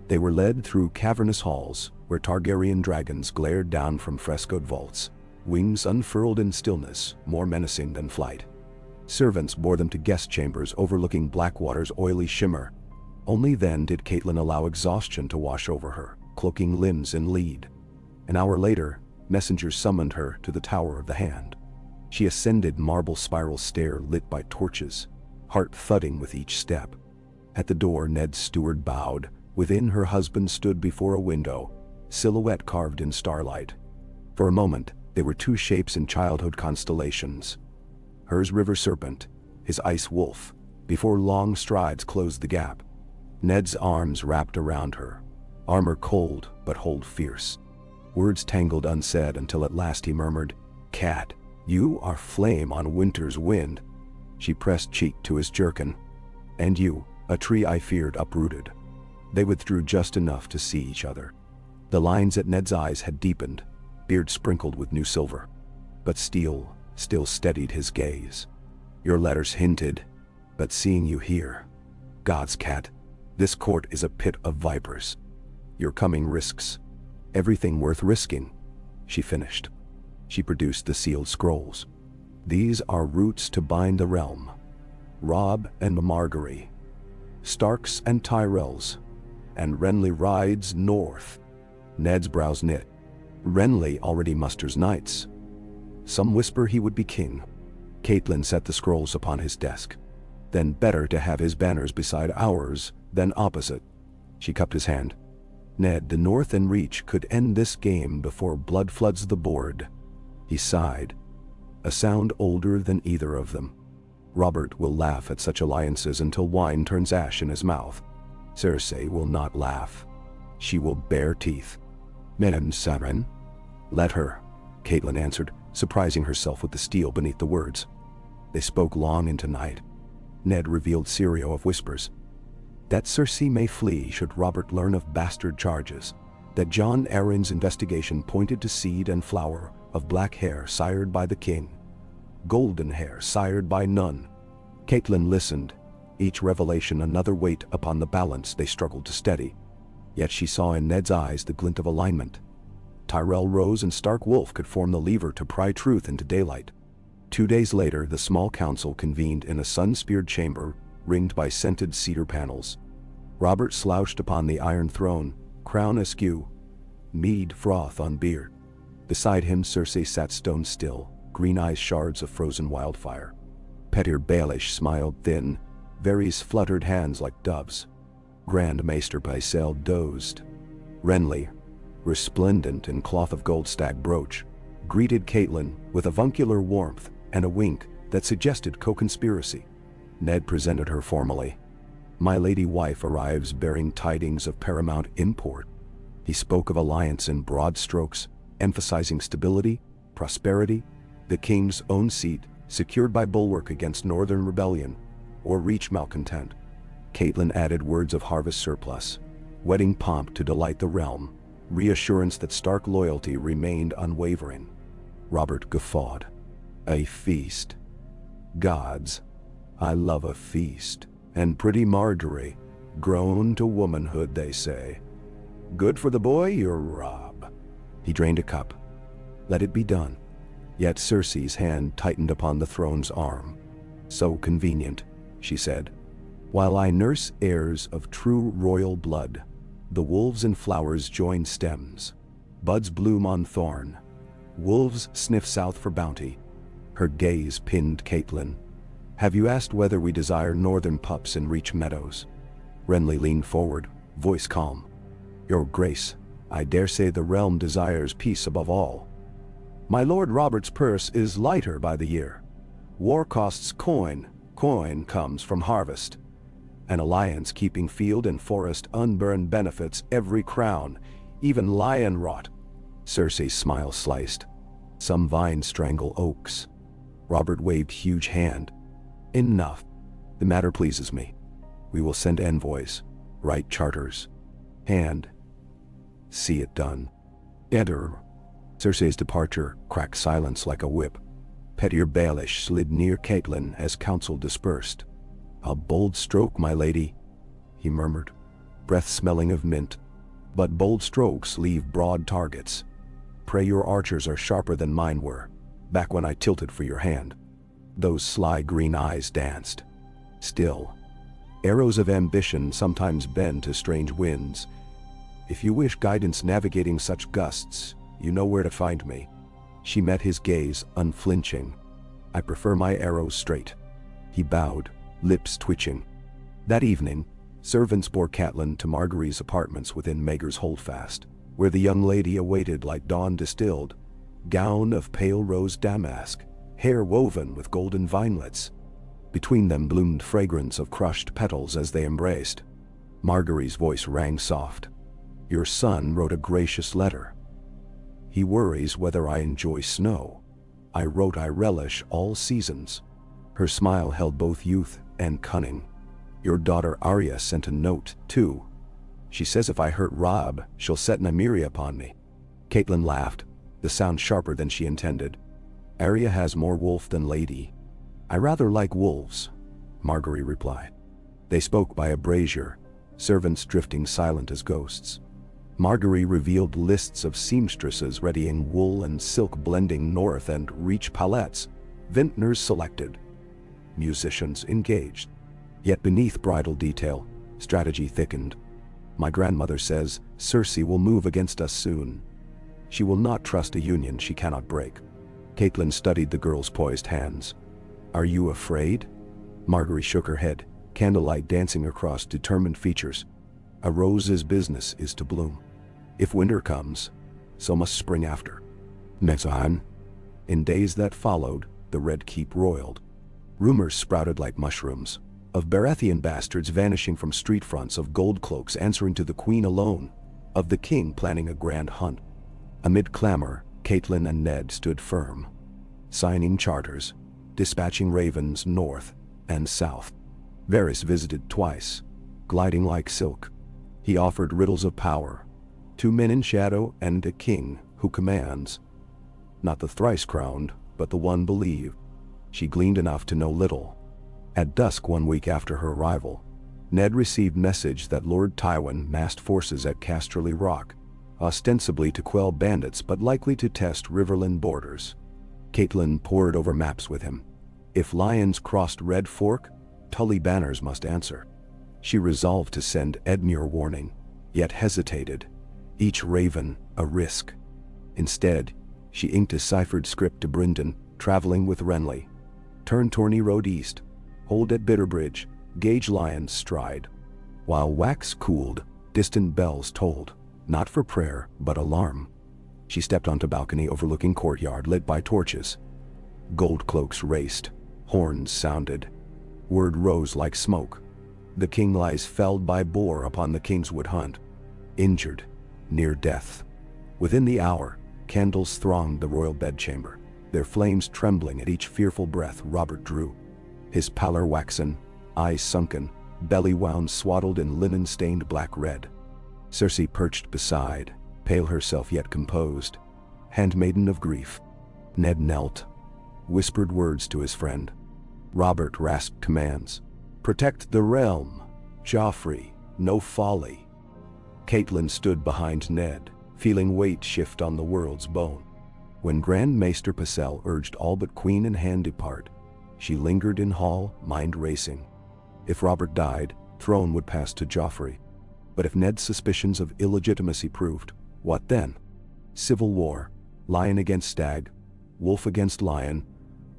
A: They were led through cavernous halls, where Targaryen dragons glared down from frescoed vaults, wings unfurled in stillness, more menacing than flight. Servants bore them to guest chambers overlooking Blackwater's oily shimmer. Only then did Catelyn allow exhaustion to wash over her, cloaking limbs in lead. An hour later, messengers summoned her to the Tower of the Hand. She ascended marble spiral stair lit by torches, heart thudding with each step. At the door Ned's steward bowed. Within, her husband stood before a window, silhouette carved in starlight. For a moment, they were 2 shapes in childhood constellations. Hers river serpent, his ice wolf, before long strides closed the gap. Ned's arms wrapped around her, armor cold but hold fierce. Words tangled unsaid until at last he murmured, "Cat, you are flame on winter's wind." She pressed cheek to his jerkin. "And you, a tree I feared uprooted." They withdrew just enough to see each other. The lines at Ned's eyes had deepened, beard sprinkled with new silver. But steel still steadied his gaze. "Your letters hinted, but seeing you here, God's cat, this court is a pit of vipers. Your coming risks everything worth risking," she finished. She produced the sealed scrolls. "These are roots to bind the realm. Robb and Margaery, Starks and Tyrells, and Renly rides north." Ned's brows knit. Renly already musters knights. Some whisper he would be king. Catelyn set the scrolls upon his desk. Then better to have his banners beside ours than opposite. She cupped his hand. "Ned, the North and Reach could end this game before blood floods the board." He sighed, a sound older than either of them. "Robert will laugh at such alliances until wine turns ash in his mouth. Cersei will not laugh. She will bare teeth." "Men, Saren?" "Let her," Catelyn answered, surprising herself with the steel beneath the words. They spoke long into night. Ned revealed Syrio of whispers. That Cersei may flee should Robert learn of bastard charges. That Jon Arryn's investigation pointed to seed and flower of black hair sired by the king. Golden hair sired by none. Catelyn listened, each revelation another weight upon the balance they struggled to steady. Yet she saw in Ned's eyes the glint of alignment. Tyrell Rose and Stark Wolf could form the lever to pry truth into daylight. 2 days later, the small council convened in a sun-speared chamber, ringed by scented cedar panels. Robert slouched upon the iron throne, crown askew, mead froth on beard. Beside him Cersei sat stone still, green eyes shards of frozen wildfire. Petyr Baelish smiled thin, Varys fluttered hands like doves. Grand Maester Pycelle dozed. Renly, resplendent in cloth of gold stag brooch, greeted Catelyn with avuncular warmth and a wink that suggested co-conspiracy. Ned presented her formally. "My lady wife arrives bearing tidings of paramount import." He spoke of alliance in broad strokes, emphasizing stability, prosperity, the king's own seat, secured by bulwark against northern rebellion, or Reach malcontent. Catelyn added words of harvest surplus, wedding pomp to delight the realm, reassurance that Stark loyalty remained unwavering. Robert guffawed. "A feast. Gods, I love a feast. And pretty Margaery, grown to womanhood, they say. Good for the boy, your Robb." He drained a cup. Let it be done. Yet Cersei's hand tightened upon the throne's arm. So convenient, she said. While I nurse heirs of true royal blood, the wolves and flowers join stems. Buds bloom on thorn. Wolves sniff south for bounty. Her gaze pinned Catelyn. Have you asked whether we desire northern pups in Reach Meadows? Renly leaned forward, voice calm. Your Grace, I dare say the realm desires peace above all. My Lord Robert's purse is lighter by the year. War costs coin, coin comes from harvest. An alliance keeping field and forest unburned benefits every crown, even lion rot. Cersei's smile sliced. Some vines strangle oaks. Robert waved huge hand. Enough. The matter pleases me. We will send envoys, write charters. Hand. See it done. Enter. Cersei's departure cracked silence like a whip. Pettier Baelish slid near Catelyn as council dispersed. A bold stroke, my lady, he murmured, breath smelling of mint. But bold strokes leave broad targets. Pray your archers are sharper than mine were, back when I tilted for your hand. Those sly green eyes danced. Still, arrows of ambition sometimes bend to strange winds. If you wish guidance navigating such gusts, you know where to find me. She met his gaze, unflinching. I prefer my arrows straight. He bowed, lips twitching. That evening, servants bore Catelyn to Margaery's apartments within Maegor's Holdfast, where the young lady awaited like dawn distilled, gown of pale rose damask, hair woven with golden vinelets. Between them bloomed fragrance of crushed petals as they embraced. Margaery's voice rang soft. Your son wrote a gracious letter. He worries whether I enjoy snow. I wrote I relish all seasons. Her smile held both youth and cunning. Your daughter Arya sent a note, too. She says if I hurt Robb, she'll set Nymeria upon me. Catelyn laughed, the sound sharper than she intended. Arya has more wolf than lady. I rather like wolves, Margaery replied. They spoke by a brazier, servants drifting silent as ghosts. Margaery revealed lists of seamstresses readying wool and silk blending north and reach palettes, vintners selected, musicians engaged. Yet beneath bridal detail, strategy thickened. My grandmother says Cersei will move against us soon. She will not trust a union she cannot break. Catelyn studied the girl's poised hands. Are you afraid? Margaery shook her head, candlelight dancing across determined features. A rose's business is to bloom. If winter comes, so must spring after. Mezan. In days that followed, the Red Keep roiled. Rumors sprouted like mushrooms, of Baratheon bastards vanishing from street fronts, of gold cloaks answering to the queen alone, of the king planning a grand hunt. Amid clamor, Catelyn and Ned stood firm, signing charters, dispatching ravens north and south. Varys visited twice, gliding like silk. He offered riddles of power, 2 men in shadow and a king who commands. Not the thrice-crowned, but the one believed. She gleaned enough to know little. At dusk 1 week after her arrival, Ned received message that Lord Tywin massed forces at Casterly Rock, ostensibly to quell bandits but likely to test riverland borders. Catelyn pored over maps with him. If lions crossed Red Fork, Tully banners must answer. She resolved to send Edmure warning, yet hesitated. Each raven, a risk. Instead, she inked a ciphered script to Brynden, traveling with Renly. Turn Tourney Road east, hold at Bitterbridge, gauge lions stride. While wax cooled, distant bells tolled, not for prayer, but alarm. She stepped onto balcony overlooking courtyard lit by torches. Gold cloaks raced, horns sounded. Word rose like smoke. The king lies felled by boar upon the Kingswood hunt. Injured, near death. Within the hour, candles thronged the royal bedchamber, their flames trembling at each fearful breath Robert drew. His pallor waxen, eyes sunken, belly wound swaddled in linen-stained black-red. Cersei perched beside, pale herself yet composed, handmaiden of grief. Ned knelt, whispered words to his friend. Robert rasped commands. Protect the realm. Joffrey, no folly. Catelyn stood behind Ned, feeling weight shift on the world's bone. When Grand Maester Pycelle urged all but Queen and hand depart, she lingered in hall, mind racing. If Robert died, throne would pass to Joffrey. But if Ned's suspicions of illegitimacy proved, what then? Civil war, lion against stag, wolf against lion,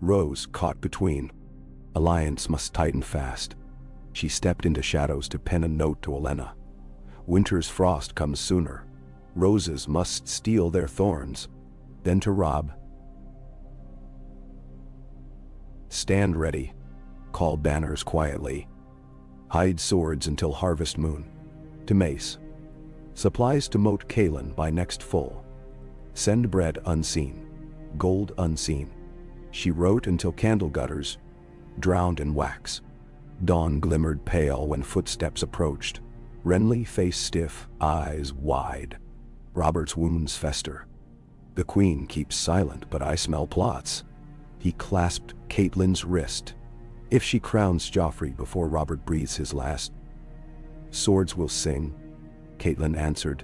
A: Rose caught between. Alliance must tighten fast. She stepped into shadows to pen a note to Olenna. Winter's frost comes sooner. Roses must steal their thorns. Then to Robb. Stand ready. Call banners quietly. Hide swords until harvest moon. To Mace. Supplies to Moat Cailin by next full. Send bread unseen. Gold unseen. She wrote until candle gutters drowned in wax. Dawn glimmered pale when footsteps approached. Renly face stiff, eyes wide. Robert's wounds fester. The Queen keeps silent, but I smell plots. He clasped Catelyn's wrist. If she crowns Joffrey before Robert breathes his last, swords will sing, Catelyn answered.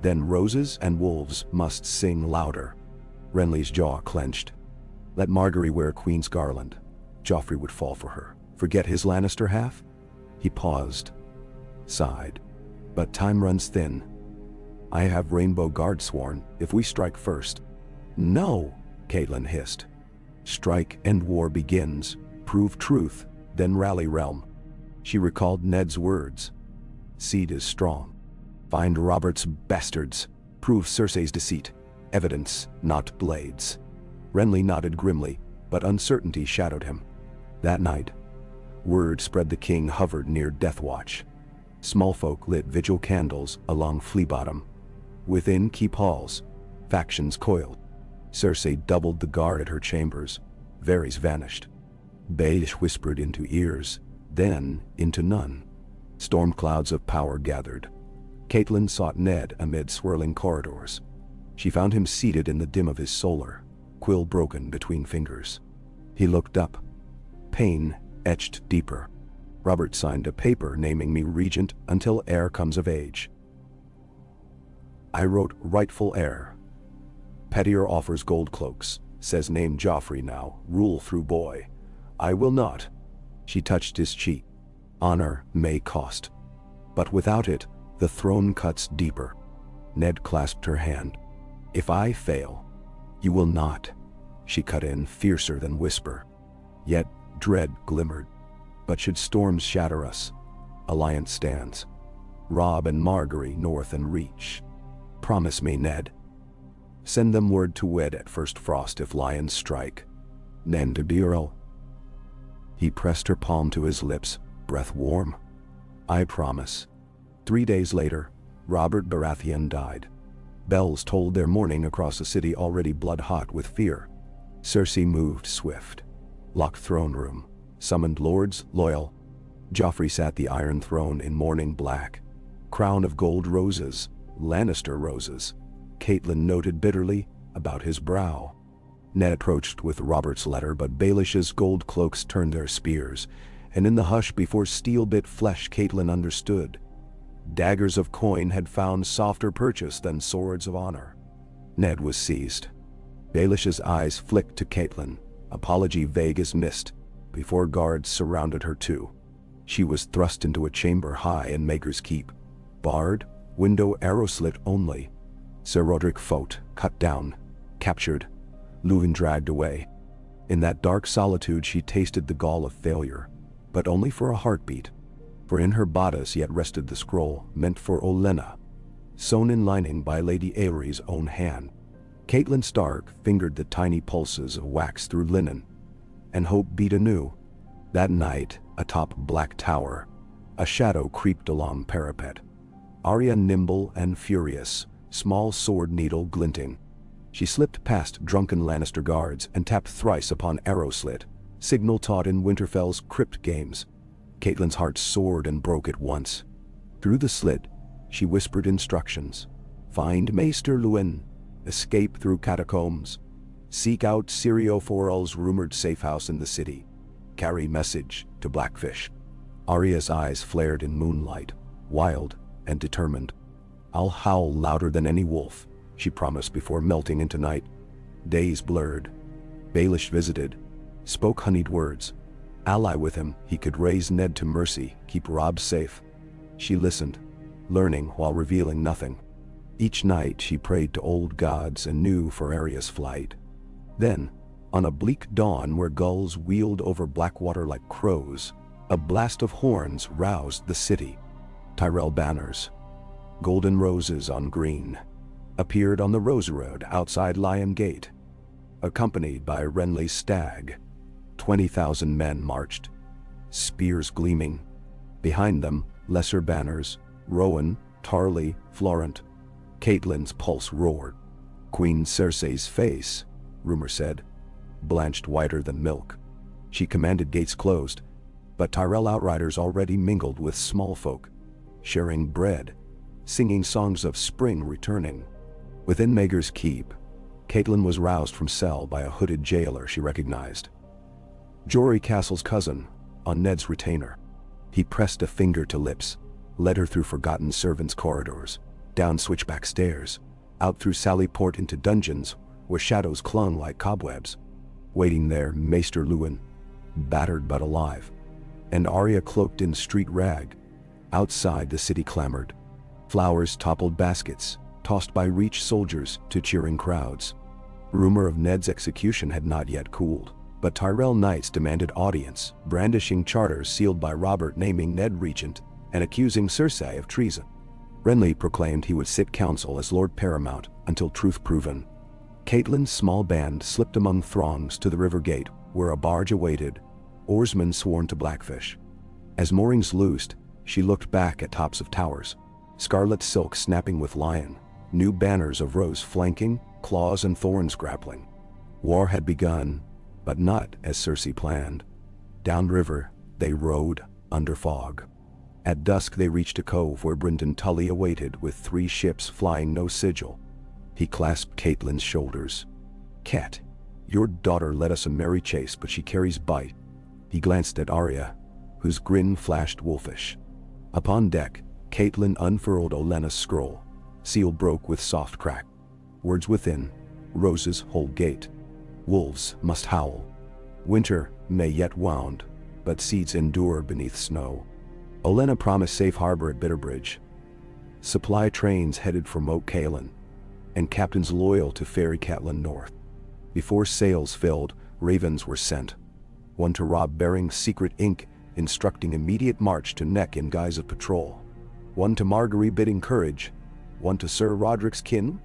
A: Then roses and wolves must sing louder. Renly's jaw clenched. Let Margaery wear Queen's garland. Joffrey would fall for her. Forget his Lannister half? He paused, sighed. But time runs thin. I have Rainbow Guard sworn, if we strike first. No, Catelyn hissed. Strike and war begins. Prove truth, then rally realm. She recalled Ned's words. Seed is strong. Find Robert's bastards. Prove Cersei's deceit. Evidence, not blades. Renly nodded grimly, but uncertainty shadowed him. That night, word spread the king hovered near Deathwatch. Small folk lit vigil candles along Flea Bottom. Within keep halls, factions coiled. Cersei doubled the guard at her chambers. Varys vanished. Baelish whispered into ears, then into none. Storm clouds of power gathered. Catelyn sought Ned amid swirling corridors. She found him seated in the dim of his solar, quill broken between fingers. He looked up. Pain etched deeper. Robert signed a paper naming me regent until heir comes of age. I wrote rightful heir. Pettier offers gold cloaks, says name Joffrey now, rule through boy. I will not. She touched his cheek. Honor may cost. But without it, the throne cuts deeper. Ned clasped her hand. If I fail, you will not. She cut in, fiercer than whisper. Yet dread glimmered. But should storms shatter us, alliance stands. Robb and Margaery north and reach. Promise me, Ned. Send them word to wed at first frost if lions strike. Then to Tyrell. He pressed her palm to his lips, breath warm. I promise. 3 days later, Robert Baratheon died. Bells tolled their mourning across a city already blood-hot with fear. Cersei moved swift. Locked throne room. Summoned lords, loyal. Joffrey sat the Iron Throne in mourning black. Crown of gold roses, Lannister roses. Catelyn noted bitterly about his brow. Ned approached with Robert's letter, but Baelish's gold cloaks turned their spears, and in the hush before steel-bit flesh Catelyn understood. Daggers of coin had found softer purchase than swords of honor. Ned was seized. Baelish's eyes flicked to Catelyn, apology vague as mist, before guards surrounded her too. She was thrust into a chamber high in Maker's Keep. Barred, window arrow slit only. Sir Roderick Fote, cut down, captured, Lewin dragged away. In that dark solitude she tasted the gall of failure, but only for a heartbeat. For in her bodice yet rested the scroll meant for Olenna, sewn in lining by Lady Aerys' own hand. Catelyn Stark fingered the tiny pulses of wax through linen, and hope beat anew. That night, atop Black Tower, a shadow creeped along parapet. Arya nimble and furious, small sword needle glinting. She slipped past drunken Lannister guards and tapped thrice upon arrow slit, signal taught in Winterfell's crypt games. Catelyn's heart soared and broke at once. Through the slit, she whispered instructions. Find Maester Lewin. Escape through catacombs. Seek out Syrio Forel's rumored safe house in the city. Carry message to Blackfish. Arya's eyes flared in moonlight, wild and determined. I'll howl louder than any wolf, she promised before melting into night. Days blurred. Baelish visited, spoke honeyed words. Ally with him, he could raise Ned to mercy, keep Robb safe. She listened, learning while revealing nothing. Each night she prayed to old gods and knew for Arya's flight. Then, on a bleak dawn where gulls wheeled over Blackwater like crows, a blast of horns roused the city. Tyrell banners, golden roses on green, appeared on the Rose Road outside Lion Gate. Accompanied by Renly's stag, 20,000 men marched, spears gleaming. Behind them, lesser banners, Rowan, Tarly, Florent. Catelyn's pulse roared. Queen Cersei's face, rumor said, blanched whiter than milk. She commanded gates closed, but Tyrell outriders already mingled with small folk, sharing bread, singing songs of spring returning. Within Maegor's Keep, Catelyn was roused from cell by a hooded jailer she recognized. Jory Castle's cousin, on Ned's retainer. He pressed a finger to lips, led her through forgotten servants' corridors, down switchback stairs, out through Sally Port into dungeons where shadows clung like cobwebs. Waiting there, Maester Luwin, battered but alive, and Arya cloaked in street rag. Outside, the city clamored. Flowers toppled baskets, tossed by Reach soldiers to cheering crowds. Rumor of Ned's execution had not yet cooled, but Tyrell knights demanded audience, brandishing charters sealed by Robert naming Ned regent and accusing Cersei of treason. Renly proclaimed he would sit counsel as Lord Paramount until truth proven. Catelyn's small band slipped among throngs to the river gate, where a barge awaited, oarsmen sworn to Blackfish. As moorings loosed, she looked back at tops of towers, scarlet silk snapping with lion, new banners of rose flanking, claws and thorns grappling. War had begun, but not as Cersei planned. Downriver, they rode, under fog. At dusk they reached a cove where Brynden Tully awaited with 3 ships flying no sigil. He clasped Catelyn's shoulders. "Cat, your daughter led us a merry chase, but she carries bite." He glanced at Arya, whose grin flashed wolfish. Upon deck, Catelyn unfurled Olenna's scroll. Seal broke with soft crack. Words within, roses hold gate. Wolves must howl. Winter may yet wound, but seeds endure beneath snow. Olenna promised safe harbor at Bitterbridge. Supply trains headed for Moat Cailin, and captains loyal to ferry Catelyn north. Before sails filled, ravens were sent. One to Robb bearing secret ink, instructing immediate march to Neck in guise of patrol. One to Margaery bidding courage. One to Sir Roderick's kin,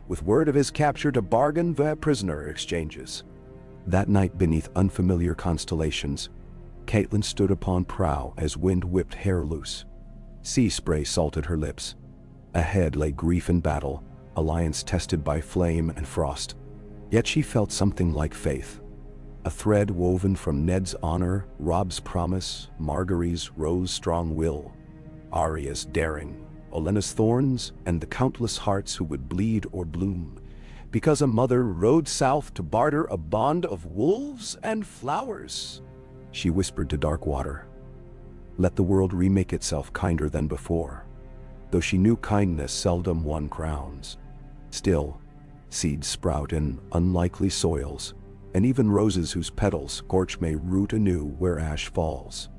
A: with word of his capture to bargain via prisoner exchanges. That night beneath unfamiliar constellations, Catelyn stood upon prow as wind whipped hair loose. Sea spray salted her lips. Ahead lay grief and battle, alliance tested by flame and frost. Yet she felt something like faith. A thread woven from Ned's honor, Robb's promise, Margaery's rose-strong will, Arya's daring, Olenna's thorns, and the countless hearts who would bleed or bloom, because a mother rode south to barter a bond of wolves and flowers. She whispered to Darkwater, "Let the world remake itself kinder than before," though she knew kindness seldom won crowns. Still, seeds sprout in unlikely soils, and even roses whose petals scorch may root anew where ash falls.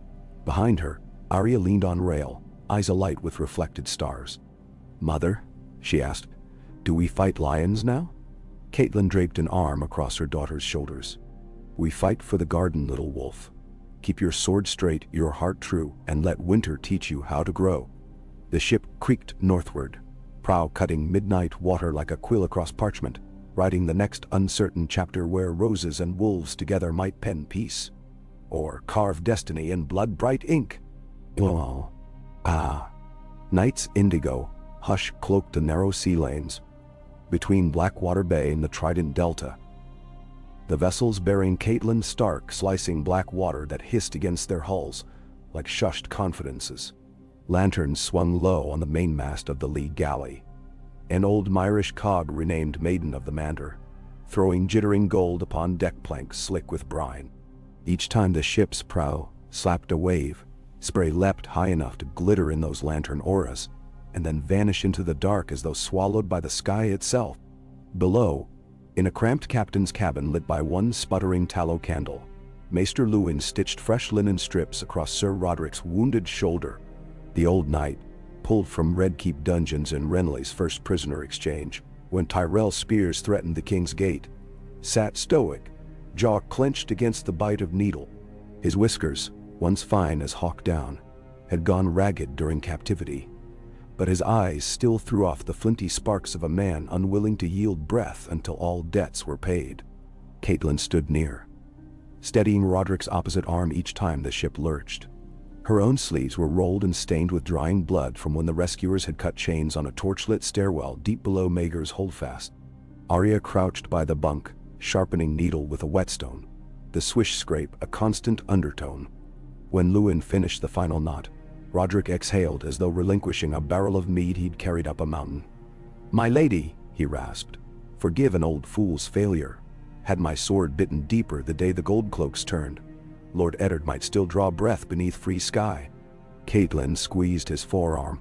A: Behind her, Arya leaned on rail, eyes alight with reflected stars. "Mother," she asked, "do we fight lions now?" Catelyn draped an arm across her daughter's shoulders. "We fight for the garden, little wolf. Keep your sword straight, your heart true, and let winter teach you how to grow." The ship creaked northward, prow cutting midnight water like a quill across parchment, writing the next uncertain chapter where roses and wolves together might pen peace, or carve destiny in blood-bright ink. Oh, ah. Night's indigo, hush cloaked the narrow sea lanes, between Blackwater Bay and the Trident Delta. The vessels bearing Catelyn Stark slicing black water that hissed against their hulls, like shushed confidences. Lanterns swung low on the mainmast of the lee galley. An old Myrish cog renamed Maiden of the Mander, throwing jittering gold upon deck planks slick with brine. Each time the ship's prow slapped a wave, spray leapt high enough to glitter in those lantern auras, and then vanish into the dark as though swallowed by the sky itself. Below, In a cramped captain's cabin lit by one sputtering tallow candle, Maester Luwin stitched fresh linen strips across Sir Roderick's wounded shoulder. The old knight, pulled from Red Keep dungeons in Renly's first prisoner exchange, when Tyrell spears threatened the king's gate, sat stoic, jaw clenched against the bite of needle. His whiskers, once fine as hawk down, had gone ragged during captivity, but his eyes still threw off the flinty sparks of a man unwilling to yield breath until all debts were paid. Catelyn stood near, steadying Roderick's opposite arm each time the ship lurched. Her own sleeves were rolled and stained with drying blood from when the rescuers had cut chains on a torchlit stairwell deep below Maegor's holdfast. Arya crouched by the bunk, sharpening needle with a whetstone, the swish-scrape a constant undertone. When Luwin finished the final knot, Roderick exhaled as though relinquishing a barrel of mead he'd carried up a mountain. "My lady," he rasped, "forgive an old fool's failure. Had my sword bitten deeper the day the gold cloaks turned, Lord Eddard might still draw breath beneath free sky." Catelyn squeezed his forearm.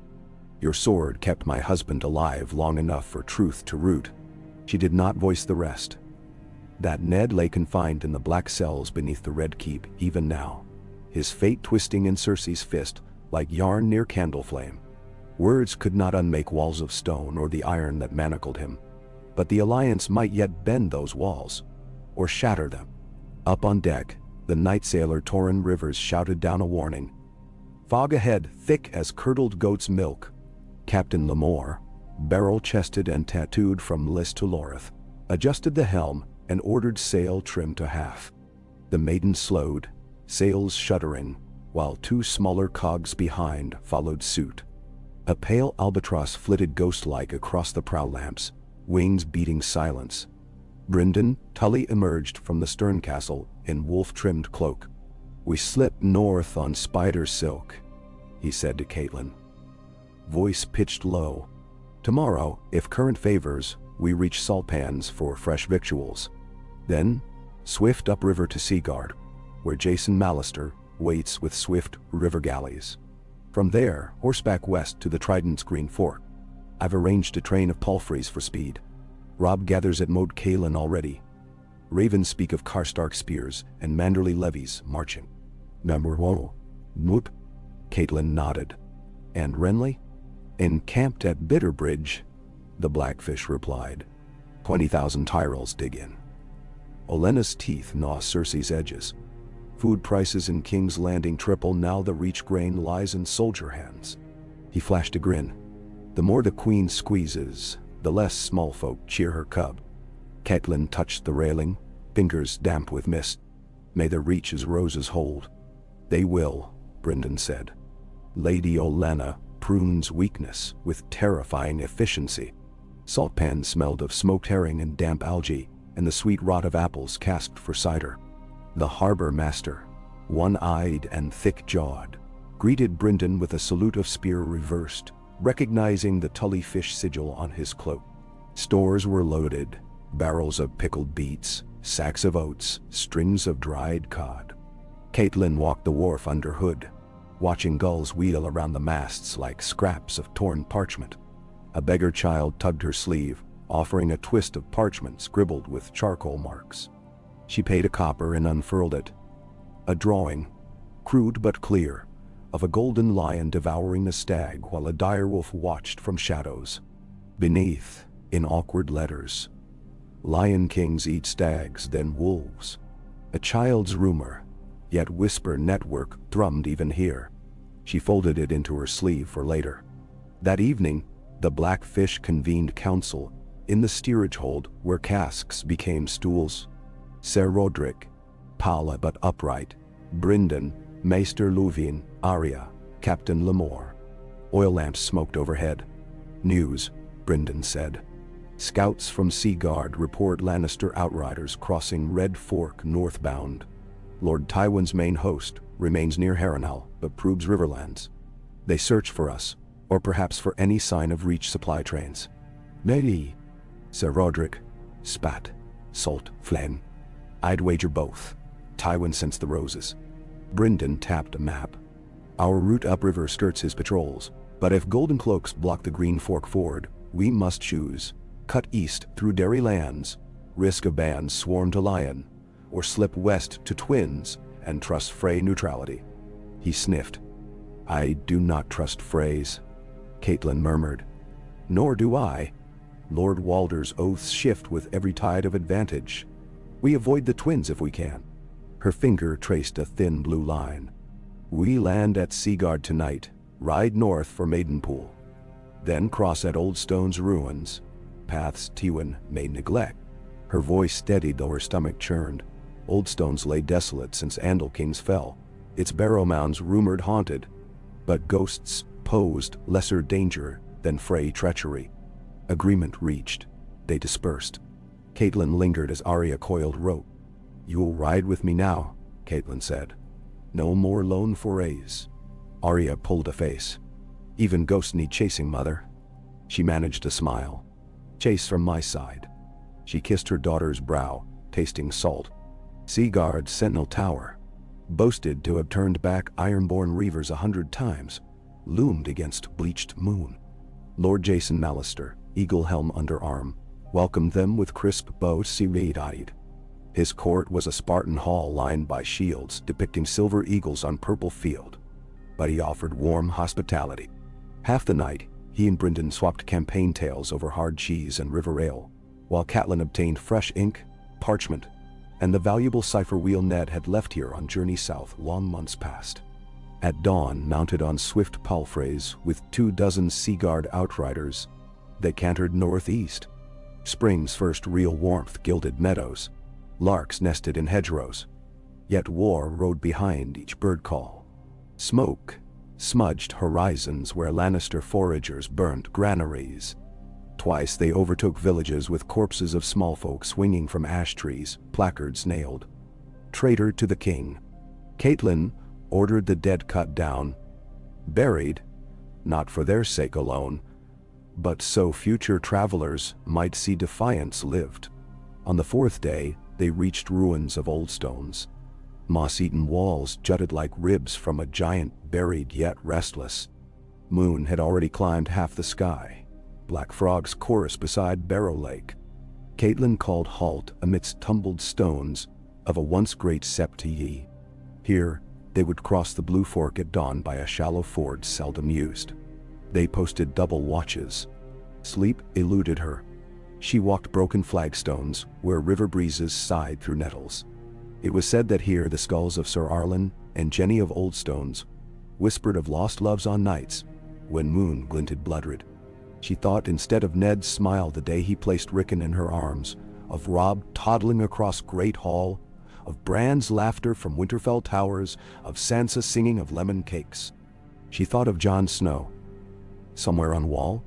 A: "Your sword kept my husband alive long enough for truth to root." She did not voice the rest. That Ned lay confined in the black cells beneath the Red Keep even now, his fate twisting in Cersei's fist like yarn near candle flame. Words could not unmake walls of stone or the iron that manacled him, but the Alliance might yet bend those walls, or shatter them. Up on deck, the night sailor Torrin Rivers shouted down a warning. Fog ahead, thick as curdled goat's milk. Captain Lemore, barrel-chested and tattooed from Lys to Loreth, adjusted the helm and ordered sail trim to half. The maiden slowed, sails shuddering, while two smaller cogs behind followed suit. A pale albatross flitted ghost-like across the prow lamps, wings beating silence. Brynden Tully emerged from the stern castle in wolf-trimmed cloak. "We slip north on spider silk," he said to Catelyn, voice pitched low. "Tomorrow, if current favors, we reach Saltpans for fresh victuals. Then, swift upriver to Seaguard, where Jason Mallister waits with swift river galleys. From there, horseback west to the Trident's Green Fork. I've arranged a train of palfreys for speed. Robb gathers at Moat Cailin already. Ravens speak of Karstark spears and Manderley levies marching." "Number Moot?" Catelyn nodded. "And Renly?" "Encamped at Bitterbridge," the Blackfish replied. 20,000 Tyrells dig in. Olenna's teeth gnaw Cersei's edges. Food prices in King's Landing triple now the Reach grain lies in soldier hands. He flashed a grin. "The more the Queen squeezes, the less small folk cheer her cub." Catelyn touched the railing, fingers damp with mist. "May the Reach's roses hold." "They will," Brynden said. Lady Olenna prunes weakness with terrifying efficiency. Saltpan smelled of smoked herring and damp algae, and the sweet rot of apples cast for cider. The harbor master, one-eyed and thick-jawed, greeted Brynden with a salute of spear reversed, recognizing the Tully fish sigil on his cloak. Stores were loaded, barrels of pickled beets, sacks of oats, strings of dried cod. Catelyn walked the wharf under hood, watching gulls wheel around the masts like scraps of torn parchment. A beggar child tugged her sleeve, offering a twist of parchment scribbled with charcoal marks. She paid a copper and unfurled it. A drawing, crude but clear, of a golden lion devouring a stag while a direwolf watched from shadows. Beneath, in awkward letters, "Lion kings eat stags, then wolves." A child's rumor, yet whisper network thrummed even here. She folded it into her sleeve for later. That evening, the Blackfish convened council in the steerage hold where casks became stools. Ser Roderick, pallid but upright, Brynden, Maester Luwin, Arya, Captain Lemore. Oil lamps smoked overhead. "News," Brynden said. "Scouts from Seaguard report Lannister outriders crossing Red Fork northbound. Lord Tywin's main host remains near Harrenhal but probes riverlands. They search for us, or perhaps for any sign of Reach supply trains." "Maybe," Ser Roderick spat, salt, flame. "I'd wager both." Tywin sensed the roses. Brynden tapped a map. "Our route upriver skirts his patrols, but if Golden Cloaks block the Green Fork ford, we must choose: cut east through Derry lands, risk a band sworn to Lion, or slip west to Twins and trust Frey neutrality. He sniffed. I do not trust Freys, Catelyn murmured. Nor do I. Lord Walder's oaths shift with every tide of advantage. We avoid the Twins if we can. Her finger traced a thin blue line. We land at Seaguard tonight, ride north for Maidenpool. Then cross at Old Stone's ruins, paths Tywin may neglect. Her voice steadied though her stomach churned. Old Stones lay desolate since Andal Kings fell, its barrow mounds rumored haunted, but ghosts posed lesser danger than Frey treachery. Agreement reached. They dispersed. Catelyn lingered as Arya coiled rope. You'll ride with me now, Catelyn said. No more lone forays. Arya pulled a face. Even ghosts need chasing, mother. She managed a smile. Chase from my side. She kissed her daughter's brow, tasting salt. Seaguard's sentinel tower, boasted to have turned back ironborn reavers 100 times, loomed against bleached moon. Lord Jason Mallister, eagle helm under arm, welcomed them with crisp bow serried-eyed. His court was a Spartan hall lined by shields depicting silver eagles on purple field, but he offered warm hospitality. Half the night, he and Brynden swapped campaign tales over hard cheese and river ale, while Catelyn obtained fresh ink, parchment, and the valuable cipher wheel Ned had left here on journey south long months past. At dawn, mounted on swift palfreys with 24 Seaguard outriders, they cantered northeast. Spring's first real warmth gilded meadows. Larks nested in hedgerows. Yet war rode behind each bird call. Smoke smudged horizons where Lannister foragers burnt granaries. Twice they overtook villages with corpses of small folk swinging from ash trees, placards nailed. Traitor to the king. Catelyn ordered the dead cut down, buried, not for their sake alone, but so future travelers might see defiance lived. On the fourth day, they reached ruins of Old Stones. Moss-eaten walls jutted like ribs from a giant buried yet restless. Moon had already climbed half the sky. Black frogs chorused beside Barrow Lake. Catelyn called halt amidst tumbled stones of a once great septii. Here, they would cross the Blue Fork at dawn by a shallow ford seldom used. They posted double watches. Sleep eluded her. She walked broken flagstones where river breezes sighed through nettles. It was said that here the skulls of Sir Arlen and Jenny of Old Stones whispered of lost loves on nights when moon glinted bloodred. She thought instead of Ned's smile the day he placed Rickon in her arms, of Robb toddling across Great Hall, of Bran's laughter from Winterfell towers, of Sansa singing of lemon cakes. She thought of Jon Snow. Somewhere on wall,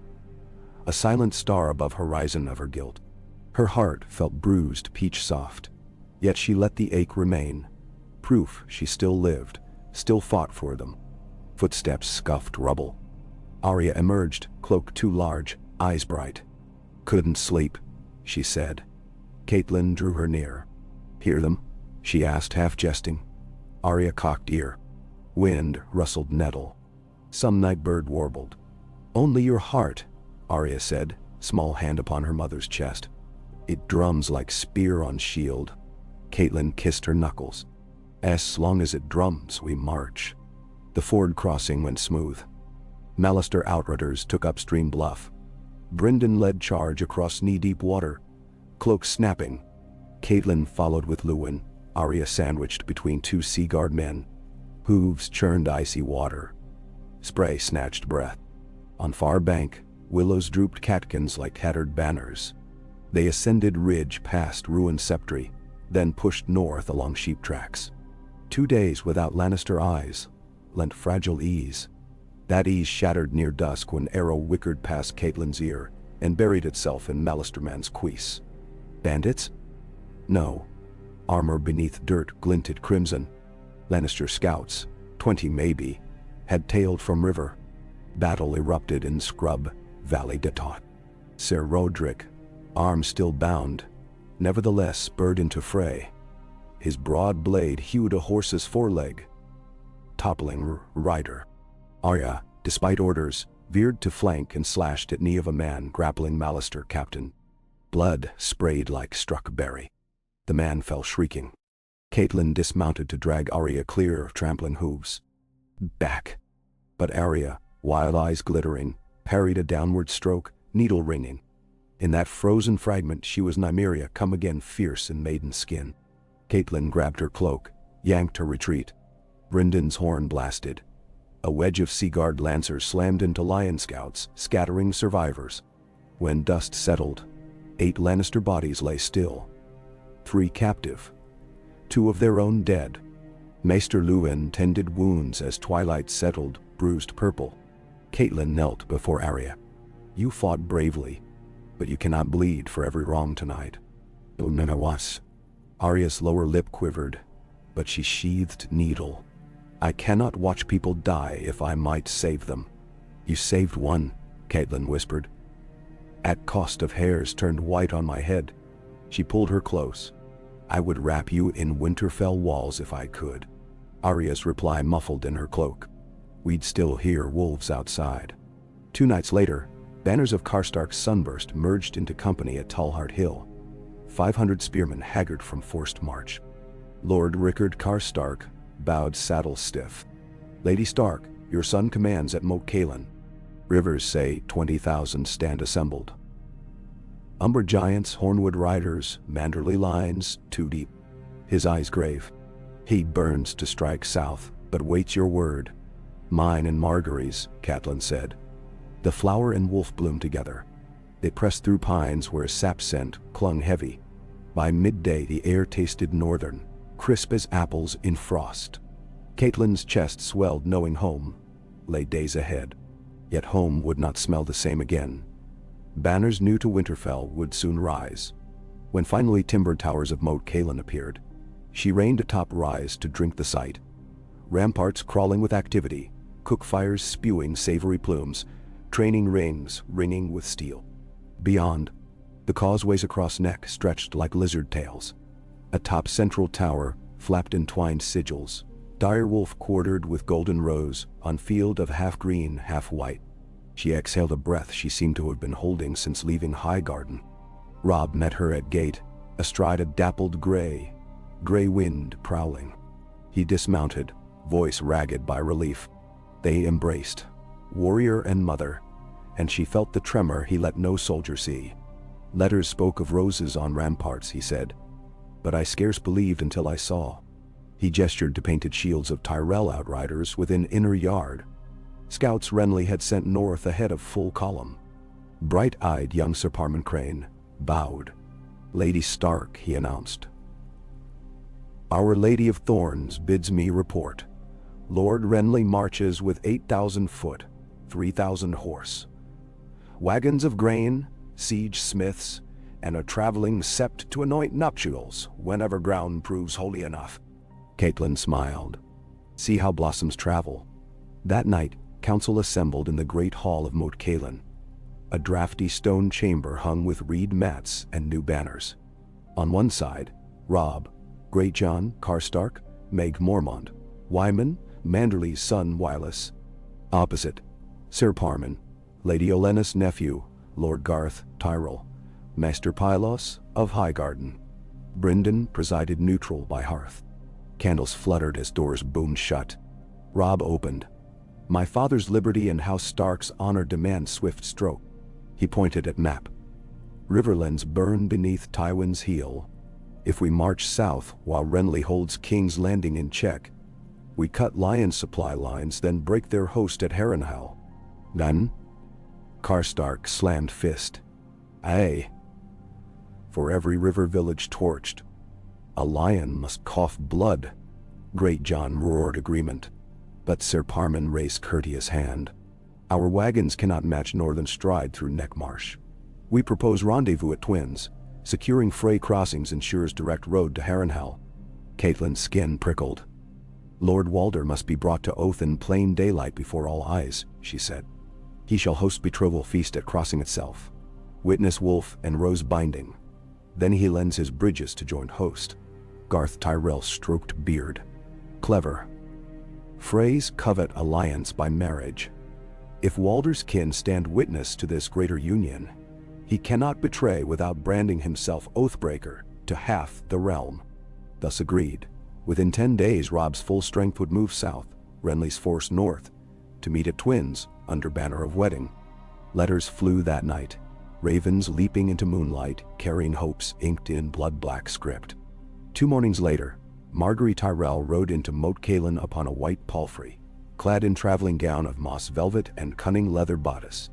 A: a silent star above horizon of her guilt. Her heart felt bruised, peach-soft, yet she let the ache remain. Proof she still lived, still fought for them. Footsteps scuffed rubble. Arya emerged, cloak too large, eyes bright. Couldn't sleep, she said. Catelyn drew her near. Hear them? She asked, half jesting. Arya cocked ear. Wind rustled nettle. Some night bird warbled. Only your heart, Arya said, small hand upon her mother's chest. It drums like spear on shield. Catelyn kissed her knuckles. As long as it drums, we march. The ford crossing went smooth. Mallister outrunners took upstream bluff. Brynden led charge across knee-deep water, cloaks snapping. Catelyn followed with Luwin, Arya sandwiched between two Seaguard men. Hooves churned icy water. Spray snatched breath. On far bank, willows drooped catkins like tattered banners. They ascended ridge past ruined Septry, then pushed north along sheep tracks. 2 days without Lannister eyes lent fragile ease. That ease shattered near dusk when arrow whickered past Catelyn's ear and buried itself in Mallisterman's cuisse. Bandits? No. Armor beneath dirt glinted crimson. Lannister scouts, 20 maybe, had tailed from river. Battle erupted in scrub Valley de Tot. Ser Rodrik, arm still bound, nevertheless spurred into fray. His broad blade hewed a horse's foreleg, toppling rider. Arya, despite orders, veered to flank and slashed at knee of a man grappling Mallister captain. Blood sprayed like struck berry. The man fell shrieking. Catelyn dismounted to drag Arya clear of trampling hooves. Back. But Arya, wild eyes glittering, parried a downward stroke, needle ringing. In that frozen fragment she was Nymeria come again, fierce in maiden skin. Catelyn grabbed her cloak, yanked her retreat. Bryndon's horn blasted. A wedge of Seaguard lancers slammed into Lion scouts, scattering survivors. When dust settled, 8 Lannister bodies lay still. 3 captive. 2 of their own dead. Maester Luwin tended wounds as twilight settled, bruised purple. Catelyn knelt before Arya. You fought bravely, but you cannot bleed for every wrong tonight. Was. Arya's lower lip quivered, but she sheathed needle. I cannot watch people die if I might save them. You saved one, Catelyn whispered. At cost of hairs turned white on my head. She pulled her close. I would wrap you in Winterfell walls if I could. Arya's reply muffled in her cloak. We'd still hear wolves outside. 2 nights later, banners of Karstark's sunburst merged into company at Tallhart Hill. 500 spearmen haggard from forced march. Lord Rickard Karstark bowed saddle stiff. Lady Stark, your son commands at Moat Cailin. Rivers say 20,000 stand assembled. Umber giants, hornwood riders, Manderley lines, 2 deep. His eyes grave. He burns to strike south, but waits your word. Mine and Margaery's, Catelyn said. The flower and wolf bloomed together. They pressed through pines where sap scent clung heavy. By midday the air tasted northern, crisp as apples in frost. Catelyn's chest swelled knowing home lay days ahead. Yet home would not smell the same again. Banners new to Winterfell would soon rise. When finally timbered towers of Moat Cailin appeared, she reined atop rise to drink the sight. Ramparts crawling with activity, cook fires spewing savory plumes, training rings ringing with steel. Beyond, the causeways across neck stretched like lizard tails. Atop central tower flapped entwined sigils. Direwolf quartered with golden rose on field of half green, half white. She exhaled a breath she seemed to have been holding since leaving Highgarden. Robb met her at gate, astride a dappled gray wind prowling. He dismounted, voice ragged by relief. They embraced, warrior and mother, and she felt the tremor he let no soldier see. Letters spoke of roses on ramparts, he said, but I scarce believed until I saw. He gestured to painted shields of Tyrell outriders within inner yard. Scouts Renly had sent north ahead of full column. Bright-eyed young Sir Parman Crane bowed. Lady Stark, he announced. Our Lady of Thorns bids me report. Lord Renly marches with 8,000 foot, 3,000 horse. Wagons of grain, siege smiths, and a traveling sept to anoint nuptials whenever ground proves holy enough. Catelyn smiled. See how blossoms travel. That night, council assembled in the great hall of Moat Cailin. A drafty stone chamber hung with reed mats and new banners. On one side, Robb, Greatjon Karstark, Meg Mormont, Wyman, Manderley's son Wylus. Opposite, Sir Parman, Lady Olenna's nephew, Lord Garth Tyrell, Maester Pylos of Highgarden. Bryndon presided neutral by hearth. Candles fluttered as doors boomed shut. Robb opened. My father's liberty and House Stark's honor demand swift stroke. He pointed at map. Riverlands burn beneath Tywin's heel. If we march south while Renly holds King's Landing in check, we cut Lion supply lines, then break their host at Harrenhal. None? Karstark slammed fist. Aye. For every river village torched, a lion must cough blood. Greatjon roared agreement. But Sir Parman raised courteous hand. Our wagons cannot match northern stride through Neckmarsh. We propose rendezvous at Twins. Securing Frey crossings ensures direct road to Harrenhal. Catelyn's skin prickled. Lord Walder must be brought to oath in plain daylight before all eyes, she said. He shall host betrothal feast at crossing itself. Witness wolf and rose binding. Then he lends his bridges to joint host. Garth Tyrell stroked beard. Clever. Freys covet alliance by marriage. If Walder's kin stand witness to this greater union, He cannot betray without branding himself oathbreaker to half the realm. Thus agreed. Within 10 days Robb's full strength would move south, Renly's force north, to meet at Twins under banner of wedding. Letters flew that night, ravens leaping into moonlight, carrying hopes inked in blood-black script. 2 mornings later, Margaery Tyrell rode into Moat Cailin upon a white palfrey, clad in traveling gown of moss velvet and cunning leather bodice.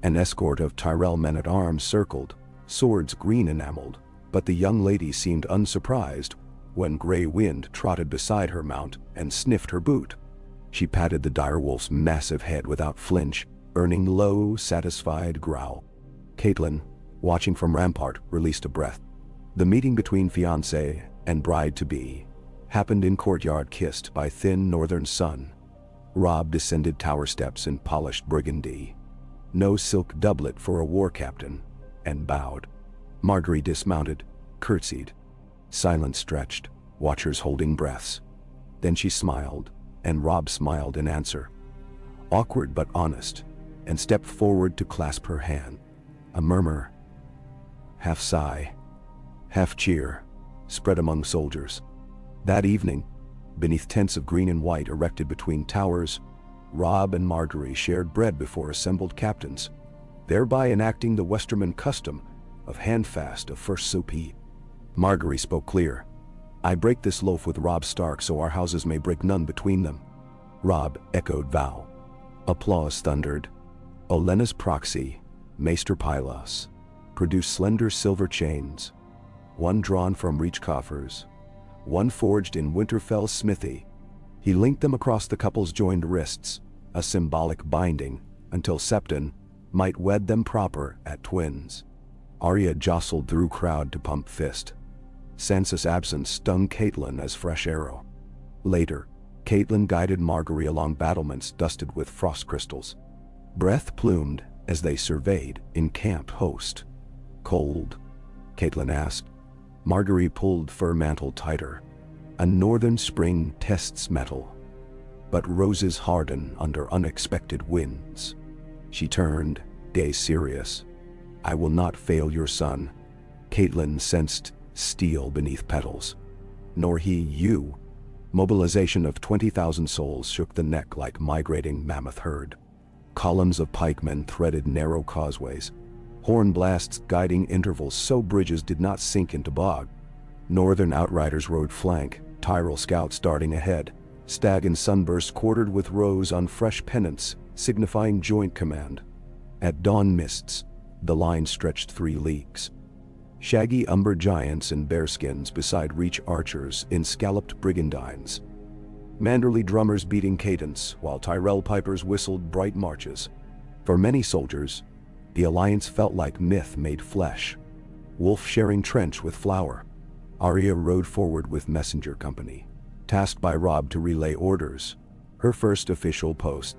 A: An escort of Tyrell men-at-arms circled, swords green enameled, but the young lady seemed unsurprised when Grey Wind trotted beside her mount and sniffed her boot. She patted the direwolf's massive head without flinch, earning low, satisfied growl. Catelyn, watching from rampart, released a breath. The meeting between fiancé and bride-to-be happened in courtyard kissed by thin northern sun. Robb descended tower steps in polished burgundy, no silk doublet for a war captain, and bowed. Margaery dismounted, curtsied. Silence stretched, watchers holding breaths. Then she smiled, and Robb smiled in answer. Awkward but honest, and stepped forward to clasp her hand. A murmur, half sigh, half cheer, spread among soldiers. That evening, beneath tents of green and white erected between towers, Robb and Margaery shared bread before assembled captains, thereby enacting the Westerman custom of handfast of first soup eat. Margaery spoke clear. I break this loaf with Robb Stark so our houses may break none between them. Robb echoed vow. Applause thundered. Olenna's proxy, Maester Pylos, produced slender silver chains, one drawn from reach coffers, one forged in Winterfell smithy. He linked them across the couple's joined wrists, a symbolic binding, until Septon might wed them proper at Twins. Arya jostled through crowd to pump fist. Sansa's absence stung Catelyn as fresh arrow. Later, Catelyn guided Margaery along battlements dusted with frost crystals. Breath plumed as they surveyed encamped host. Cold? Catelyn asked. Margaery pulled fur mantle tighter. A northern spring tests metal, but roses harden under unexpected winds. She turned, gaze serious. I will not fail your son. Catelyn sensed steel beneath petals. Nor he you. Mobilization of 20,000 souls shook the neck like migrating mammoth herd. Columns of pikemen threaded narrow causeways, horn blasts guiding intervals so bridges did not sink into bog. Northern outriders rode flank, Tyrell scouts darting ahead, stag and sunburst quartered with rows on fresh pennants, signifying joint command. At dawn mists, the line stretched 3 leagues. Shaggy umber giants in bearskins beside reach archers in scalloped brigandines. Manderly drummers beating cadence, while Tyrell pipers whistled bright marches. For many soldiers, the alliance felt like myth made flesh. Wolf sharing trench with flower. Arya rode forward with messenger company, tasked by Robb to relay orders, her first official post.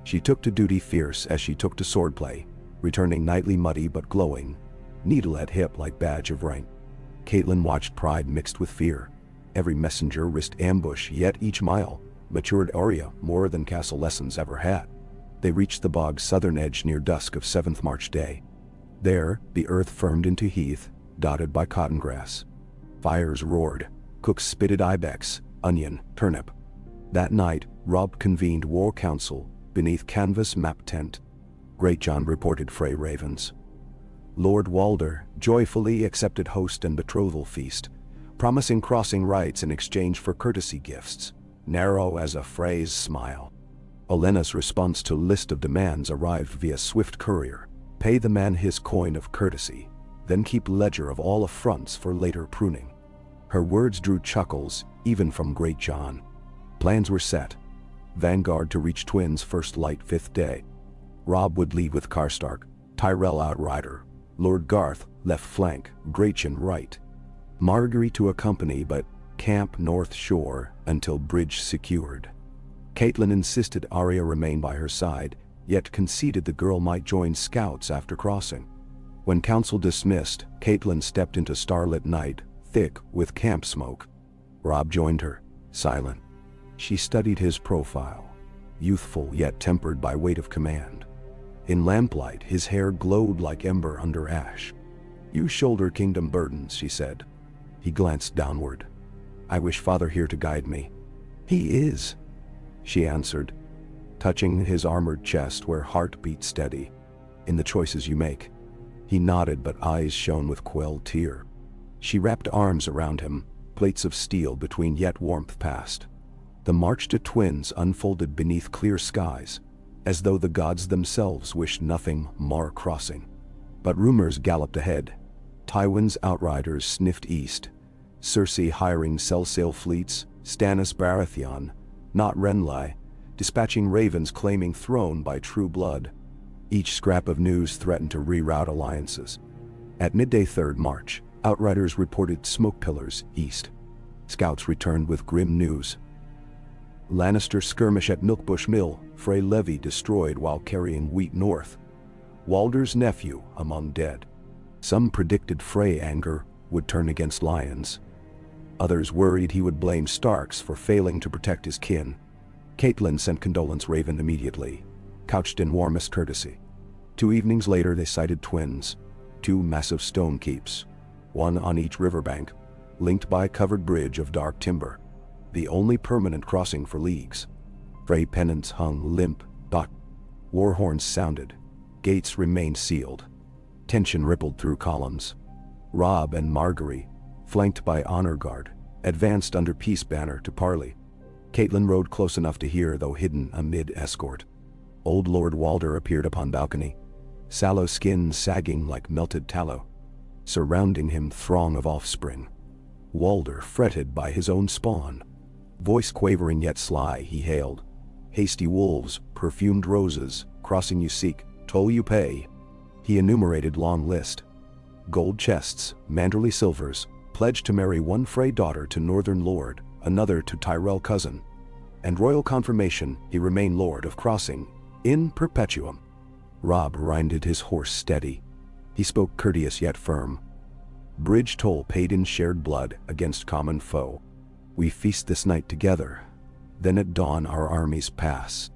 A: She took to duty fierce as she took to swordplay, returning nightly muddy but glowing, needle at hip like badge of rank. Catelyn watched pride mixed with fear. Every messenger risked ambush, yet each mile matured Arya more than castle lessons ever had. They reached the bog's southern edge near dusk of 7th March day. There, the earth firmed into heath, dotted by cotton grass. Fires roared, cooks spitted ibex, onion, turnip. That night, Robb convened war council beneath canvas map tent. Greatjon reported Frey ravens. Lord Walder joyfully accepted host and betrothal feast, promising crossing rights in exchange for courtesy gifts, narrow as a Frey's smile. Olenna's response to list of demands arrived via swift courier. Pay the man his coin of courtesy, then keep ledger of all affronts for later pruning. Her words drew chuckles, even from Greatjon. Plans were set. Vanguard to reach Twins first light 5th day. Robb would lead with Karstark, Tyrell outrider, Lord Garth left flank, Greatjon right. Margaery to accompany but camp north shore until bridge secured. Catelyn insisted Arya remain by her side, yet conceded the girl might join scouts after crossing. When council dismissed, Catelyn stepped into starlit night, thick with camp smoke. Robb joined her, silent. She studied his profile, youthful yet tempered by weight of command. In lamplight, his hair glowed like ember under ash. "You shoulder kingdom burdens," she said. He glanced downward. "I wish Father here to guide me." "He is," she answered, touching his armored chest where heart beat steady. "In the choices you make." He nodded, but eyes shone with quelled tear. She wrapped arms around him, plates of steel between, yet warmth passed. The march to Twins unfolded beneath clear skies, as though the gods themselves wished nothing mar crossing. But rumors galloped ahead. Tywin's outriders sniffed east, Cersei hiring sail fleets, Stannis Baratheon, not Renly, dispatching ravens claiming throne by true blood. Each scrap of news threatened to reroute alliances. At midday 3rd March, outriders reported smoke pillars east. Scouts returned with grim news. Lannister skirmish at Milkbush Mill, Frey levy destroyed while carrying wheat north. Walder's nephew among dead. Some predicted Frey anger would turn against Lions. Others worried he would blame Starks for failing to protect his kin. Catelyn sent condolence Raven immediately, couched in warmest courtesy. 2 evenings later they sighted Twins, 2 massive stone keeps, one on each riverbank, linked by a covered bridge of dark timber, the only permanent crossing for leagues. Frey pennants hung limp. War horns sounded. Gates remained sealed. Tension rippled through columns. Robb and Margaery, flanked by honor guard, advanced under peace banner to parley. Catelyn rode close enough to hear, though hidden amid escort. Old Lord Walder appeared upon balcony, sallow skin sagging like melted tallow. Surrounding him throng of offspring. Walder fretted by his own spawn. Voice quavering yet sly, he hailed. "Hasty wolves, perfumed roses, crossing you seek, toll you pay." He enumerated long list. Gold chests, Manderley silvers, pledged to marry one Frey daughter to Northern Lord, another to Tyrell cousin. And royal confirmation he remained Lord of Crossing, in perpetuum. Robb reined his horse steady. He spoke courteous yet firm. "Bridge toll paid in shared blood against common foe. We feast this night together, then at dawn our armies pass.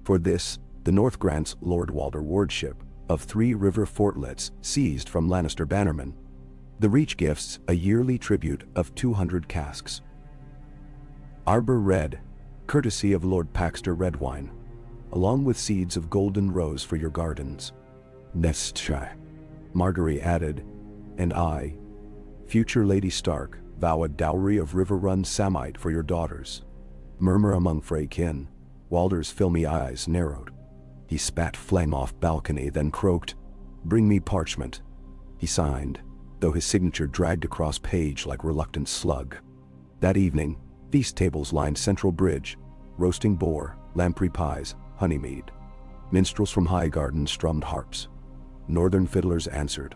A: For this, the North grants Lord Walder wardship of 3 river fortlets seized from Lannister bannermen. The Reach gifts a yearly tribute of 200 casks. Arbor Red, courtesy of Lord Paxter Redwine, along with seeds of golden rose for your gardens." "Nest shy," Margaery added, "and I, future Lady Stark, vow a dowry of river-run samite for your daughters." Murmur among Frey kin. Walder's filmy eyes narrowed. He spat flame off balcony, then croaked, "Bring me parchment." He signed, though his signature dragged across page like reluctant slug. That evening, feast tables lined Central Bridge, roasting boar, lamprey pies, honeymead. Minstrels from Highgarden strummed harps. Northern fiddlers answered.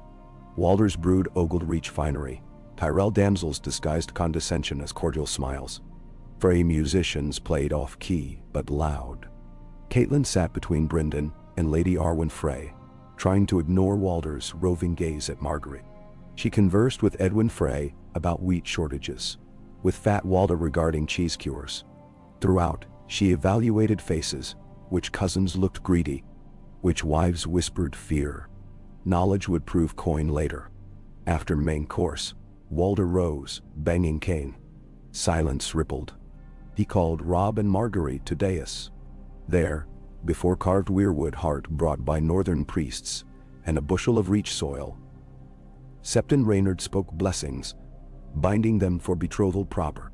A: Walder's brood ogled Reach finery. Tyrell damsels disguised condescension as cordial smiles. Frey musicians played off-key, but loud. Catelyn sat between Brynden and Lady Arwen Frey, trying to ignore Walder's roving gaze at Margaery. She conversed with Edwyn Frey about wheat shortages, with Fat Walder regarding cheese cures. Throughout, she evaluated faces, which cousins looked greedy, which wives whispered fear. Knowledge would prove coin later. After main course, Walder rose, banging cane. Silence rippled. He called Robb and Margaery to dais. There, before carved weirwood heart brought by northern priests, and a bushel of Reach soil, Septon Reynard spoke blessings, binding them for betrothal proper.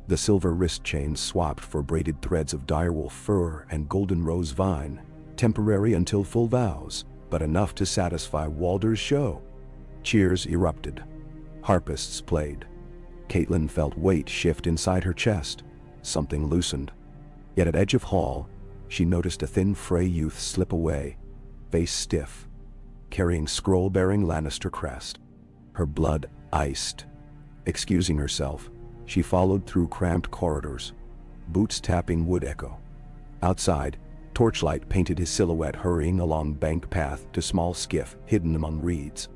A: The silver wrist chains swapped for braided threads of direwolf fur and golden rose vine, temporary until full vows, but enough to satisfy Walder's show. Cheers erupted. Harpists played. Catelyn felt weight shift inside her chest. Something loosened. Yet at edge of hall, she noticed a thin Frey youth slip away, face stiff, carrying scroll-bearing Lannister crest. Her blood iced. Excusing herself, she followed through cramped corridors, boots tapping wood echo. Outside, torchlight painted his silhouette hurrying along bank path to small skiff hidden among reeds.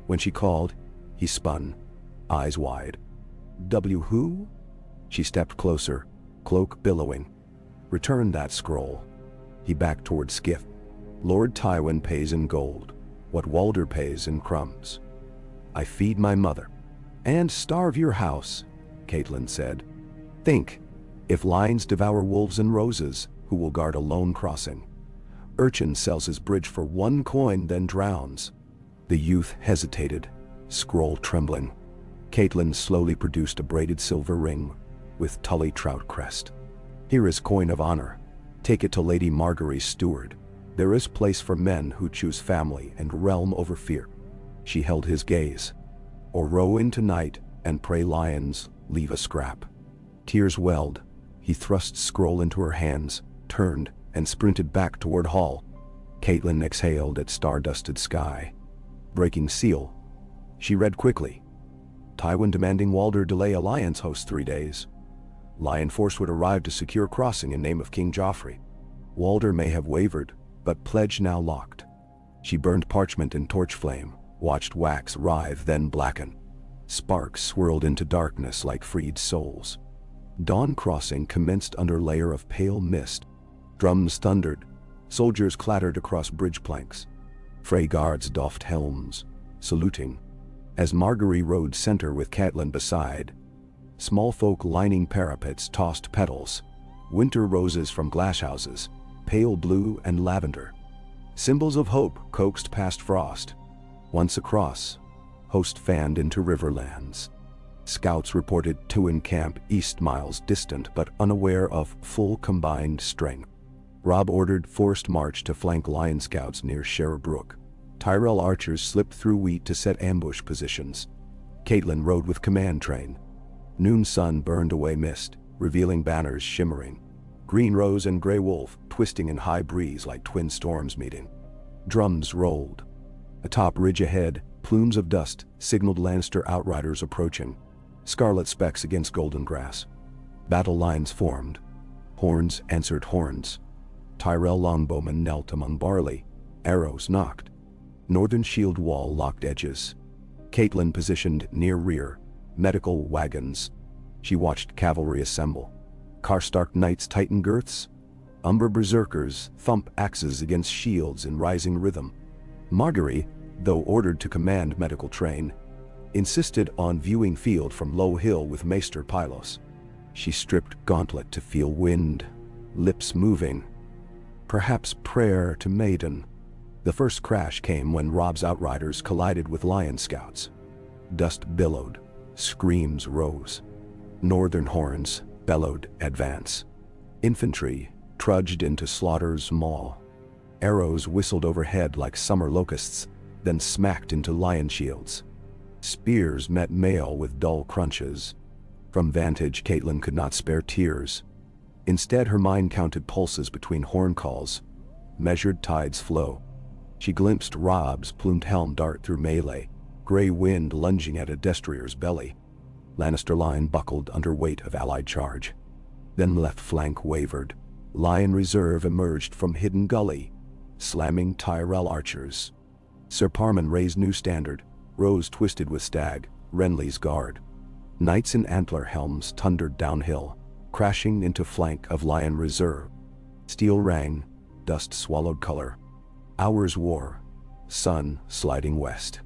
A: When she called, he spun, eyes wide. "W who?" She stepped closer, cloak billowing. "Return that scroll." He backed toward skiff. Lord Tywin pays in gold, what Walder pays in crumbs. I feed my mother. And starve your house, Catelyn said. Think, if lions devour wolves and roses, who will guard a lone crossing? Urchin sells his bridge for 1 coin, then drowns. The youth hesitated, scroll trembling. Catelyn slowly produced a braided silver ring with Tully Trout crest. Here is coin of honor. Take it to Lady Margaery's steward. There is place for men who choose family and realm over fear. She held his gaze. Or row into night and pray lions leave a scrap. Tears welled. He thrust scroll into her hands, turned, and sprinted back toward hall. Catelyn exhaled at star-dusted sky. Breaking seal. She read quickly. Tywin demanding Walder delay alliance host 3 days. Lion force would arrive to secure crossing in name of King Joffrey. Walder may have wavered, but pledge now locked. She burned parchment in torch flame, watched wax writhe then blacken. Sparks swirled into darkness like freed souls. Dawn crossing commenced under layer of pale mist. Drums thundered. Soldiers clattered across bridge planks. Frey guards doffed helms, saluting. As Margaery rode center with Catelyn beside, small folk lining parapets tossed petals. Winter roses from glasshouses, pale blue and lavender. Symbols of hope coaxed past frost. Once across, host fanned into riverlands. Scouts reported Tywin camp east miles distant but unaware of full combined strength. Robb ordered forced march to flank lion scouts near Sherbrooke. Tyrell archers slipped through wheat to set ambush positions. Catelyn rode with command train. Noon sun burned away mist, revealing banners shimmering. Green rose and gray wolf twisting in high breeze like twin storms meeting. Drums rolled. Atop ridge ahead, plumes of dust signaled Lannister outriders approaching. Scarlet specks against golden grass. Battle lines formed. Horns answered horns. Tyrell longbowmen knelt among barley. Arrows knocked. Northern shield wall locked edges. Catelyn positioned near rear. Medical wagons. She watched cavalry assemble. Karstark knights tighten girths. Umber berserkers thump axes against shields in rising rhythm. Margaery, though ordered to command medical train, insisted on viewing field from low hill with Maester Pylos. She stripped gauntlet to feel wind, lips moving. Perhaps prayer to maiden. The first crash came when Robb's outriders collided with lion scouts. Dust billowed, screams rose. Northern horns bellowed advance. Infantry trudged into Slaughter's maw. Arrows whistled overhead like summer locusts, then smacked into lion shields. Spears met mail with dull crunches. From vantage, Catelyn could not spare tears. Instead, her mind counted pulses between horn calls, measured tides flow. She glimpsed Robb's plumed helm dart through melee, gray wind lunging at a destrier's belly. Lannister line buckled under weight of allied charge. Then left flank wavered. Lion reserve emerged from hidden gully, slamming Tyrell archers. Sir Parman raised new standard, rose twisted with stag, Renly's guard. Knights in antler helms thundered downhill, crashing into flank of lion reserve. Steel rang, dust swallowed color. Hours wore, sun sliding west.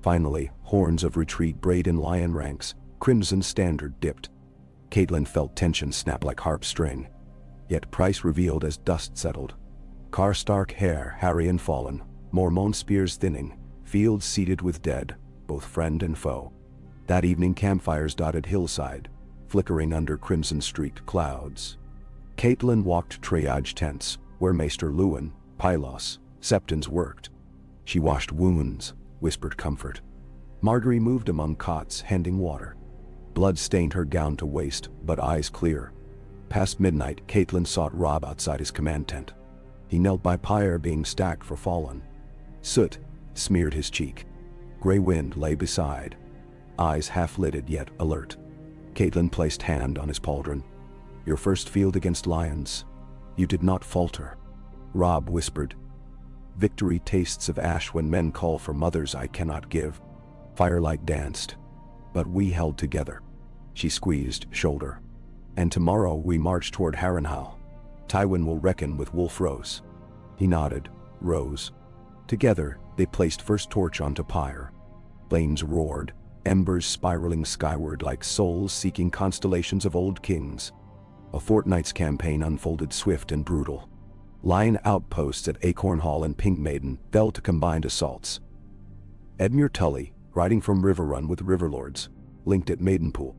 A: Finally, horns of retreat brayed in lion ranks, crimson standard dipped. Catelyn felt tension snap like harp string. Yet price revealed as dust settled. Karstark hair harry and fallen, Mormont spears thinning, fields seeded with dead, both friend and foe. That evening campfires dotted hillside, flickering under crimson-streaked clouds. Catelyn walked triage tents, where Maester Luwin, Pylos, Septons worked. She washed wounds, whispered comfort. Margaery moved among cots, handing water. Blood stained her gown to waist, but eyes clear. Past midnight, Catelyn sought Robb outside his command tent. He knelt by pyre being stacked for fallen. Soot smeared his cheek. Gray wind lay beside, eyes half-lidded yet alert. Catelyn placed hand on his pauldron. Your first field against lions. You did not falter. Robb whispered. Victory tastes of ash when men call for mothers I cannot give. Firelight danced, but we held together. She squeezed shoulder. And tomorrow we march toward Harrenhal. Tywin will reckon with Wolf Rose. He nodded, rose. Together, they placed first torch onto pyre. Flames roared, embers spiraling skyward like souls seeking constellations of old kings. A fortnight's campaign unfolded swift and brutal. Lion outposts at Acorn Hall and Pink Maiden fell to combined assaults. Edmure Tully, riding from Riverrun with Riverlords, linked at Maidenpool.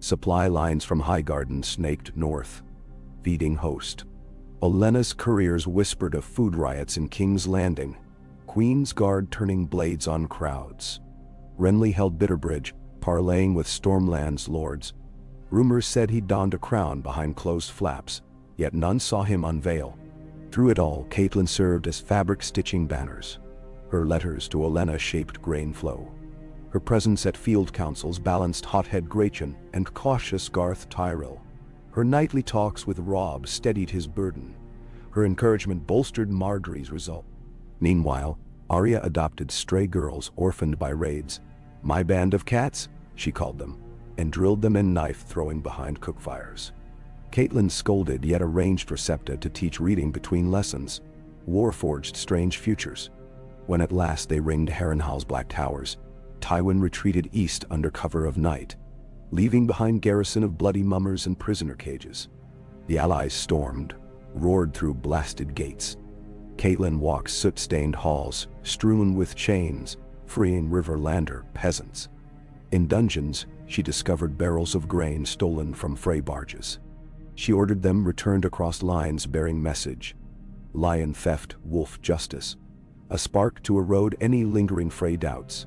A: Supply lines from Highgarden snaked north, feeding host. Olenna's couriers whispered of food riots in King's Landing, Queen's Guard turning blades on crowds. Renly held Bitterbridge, parleying with Stormland's lords. Rumors said he donned a crown behind closed flaps, yet none saw him unveil. Through it all, Catelyn served as fabric-stitching banners. Her letters to Olenna shaped grain flow. Her presence at field councils balanced hothead Grachan and cautious Garth Tyrell. Her nightly talks with Robb steadied his burden. Her encouragement bolstered Margaery's resolve. Meanwhile, Arya adopted stray girls orphaned by raids. "My band of cats," she called them, and drilled them in knife-throwing behind cookfires. Catelyn scolded yet arranged for Septa to teach reading between lessons. War forged strange futures. When at last they ringed Harrenhal's black towers, Tywin retreated east under cover of night, leaving behind garrison of bloody mummers and prisoner cages. The allies stormed, roared through blasted gates. Catelyn walked soot-stained halls, strewn with chains, freeing Riverlander peasants. In dungeons, she discovered barrels of grain stolen from Frey barges. She ordered them returned across lines bearing message: lion theft, wolf justice, a spark to erode any lingering Frey doubts.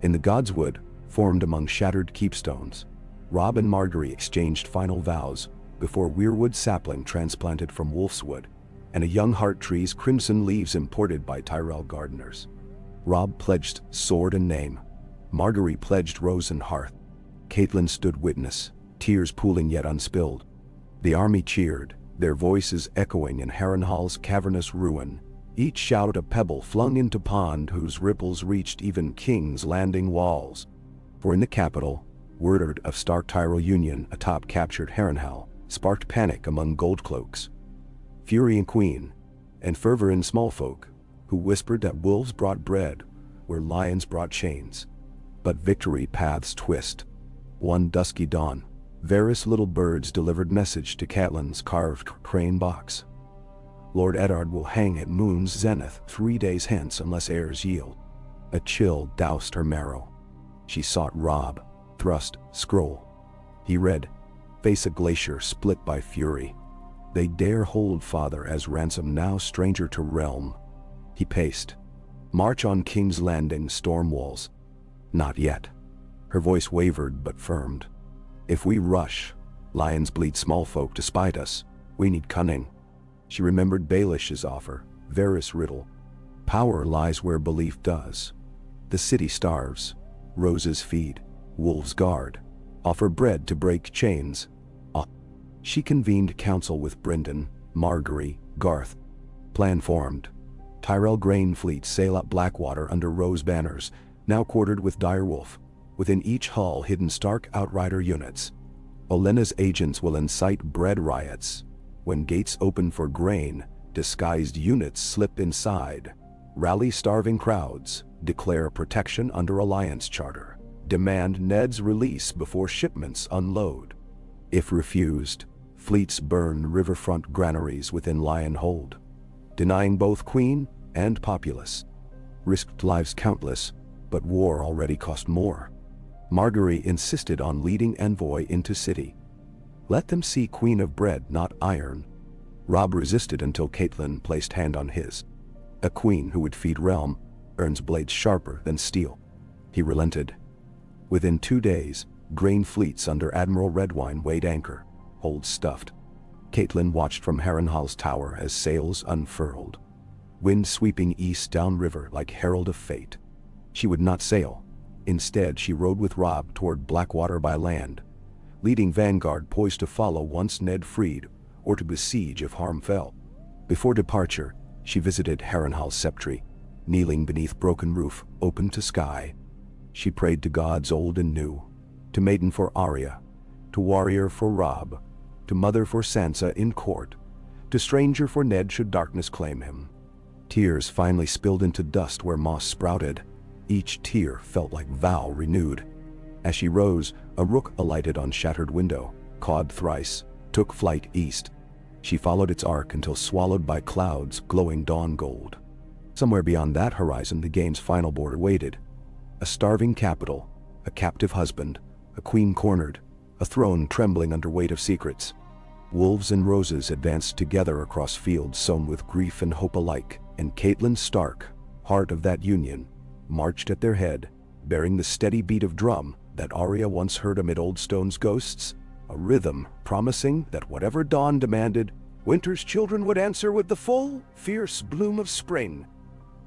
A: In the Godswood, formed among shattered keepstones, Robb and Margaery exchanged final vows before weirwood sapling transplanted from Wolfswood, and a young heart tree's crimson leaves imported by Tyrell gardeners. Robb pledged sword and name. Margaery pledged rose and hearth. Catelyn stood witness, tears pooling yet unspilled. The army cheered, their voices echoing in Harrenhal's cavernous ruin, each shout a pebble flung into pond whose ripples reached even King's Landing walls. For in the capital, word of Stark Tyrell union atop captured Harrenhal sparked panic among goldcloaks, fury in Queen, and fervor in smallfolk, who whispered that wolves brought bread where lions brought chains. But victory paths twist. One dusky dawn, various little birds delivered message to Catelyn's carved crane box. Lord Eddard will hang at moon's zenith 3 days hence unless heirs yield. A chill doused her marrow. She sought Robb, thrust, scroll. He read, face a glacier split by fury. They dare hold father as ransom now stranger to realm. He paced. March on King's Landing storm walls. Not yet. Her voice wavered but firmed. If we rush, lions bleed small folk to spite us. We need cunning. She remembered Baelish's offer, Varys' riddle. Power lies where belief does. The city starves. Roses feed. Wolves guard. Offer bread to break chains. She convened council with Brynden, Margaery, Garth. Plan formed. Tyrell grain fleets sail up Blackwater under rose banners, now quartered with Direwolf. Within each hull hidden Stark Outrider units. Olenna's agents will incite bread riots. When gates open for grain, disguised units slip inside. Rally starving crowds, declare protection under alliance charter. Demand Ned's release before shipments unload. If refused, fleets burn riverfront granaries within Lion Hold, denying both queen and populace. Risked lives countless, but war already cost more. Margaery insisted on leading envoy into city. Let them see Queen of Bread, not iron. Robb resisted until Catelyn placed hand on his. A queen who would feed realm earns blades sharper than steel. He relented. Within 2 days, grain fleets under Admiral Redwine weighed anchor, holds stuffed. Catelyn watched from Harrenhal's tower as sails unfurled. Wind sweeping east downriver like herald of fate. She would not sail. Instead, she rode with Robb toward Blackwater by land, leading vanguard poised to follow once Ned freed or to besiege if harm fell. Before departure, she visited Harrenhal's septry, kneeling beneath broken roof, open to sky. She prayed to gods old and new, to maiden for Arya, to warrior for Robb, to mother for Sansa in court, to stranger for Ned should darkness claim him. Tears finally spilled into dust where moss sprouted. Each tear felt like vow renewed. As she rose, a rook alighted on shattered window, cawed thrice, took flight east. She followed its arc until swallowed by clouds glowing dawn gold. Somewhere beyond that horizon, the game's final border waited. A starving capital, a captive husband, a queen cornered, a throne trembling under weight of secrets. Wolves and roses advanced together across fields sown with grief and hope alike, and Catelyn Stark, heart of that union, marched at their head, bearing the steady beat of drum that Arya once heard amid old stone's ghosts, a rhythm promising that whatever dawn demanded, winter's children would answer with the full, fierce bloom of spring.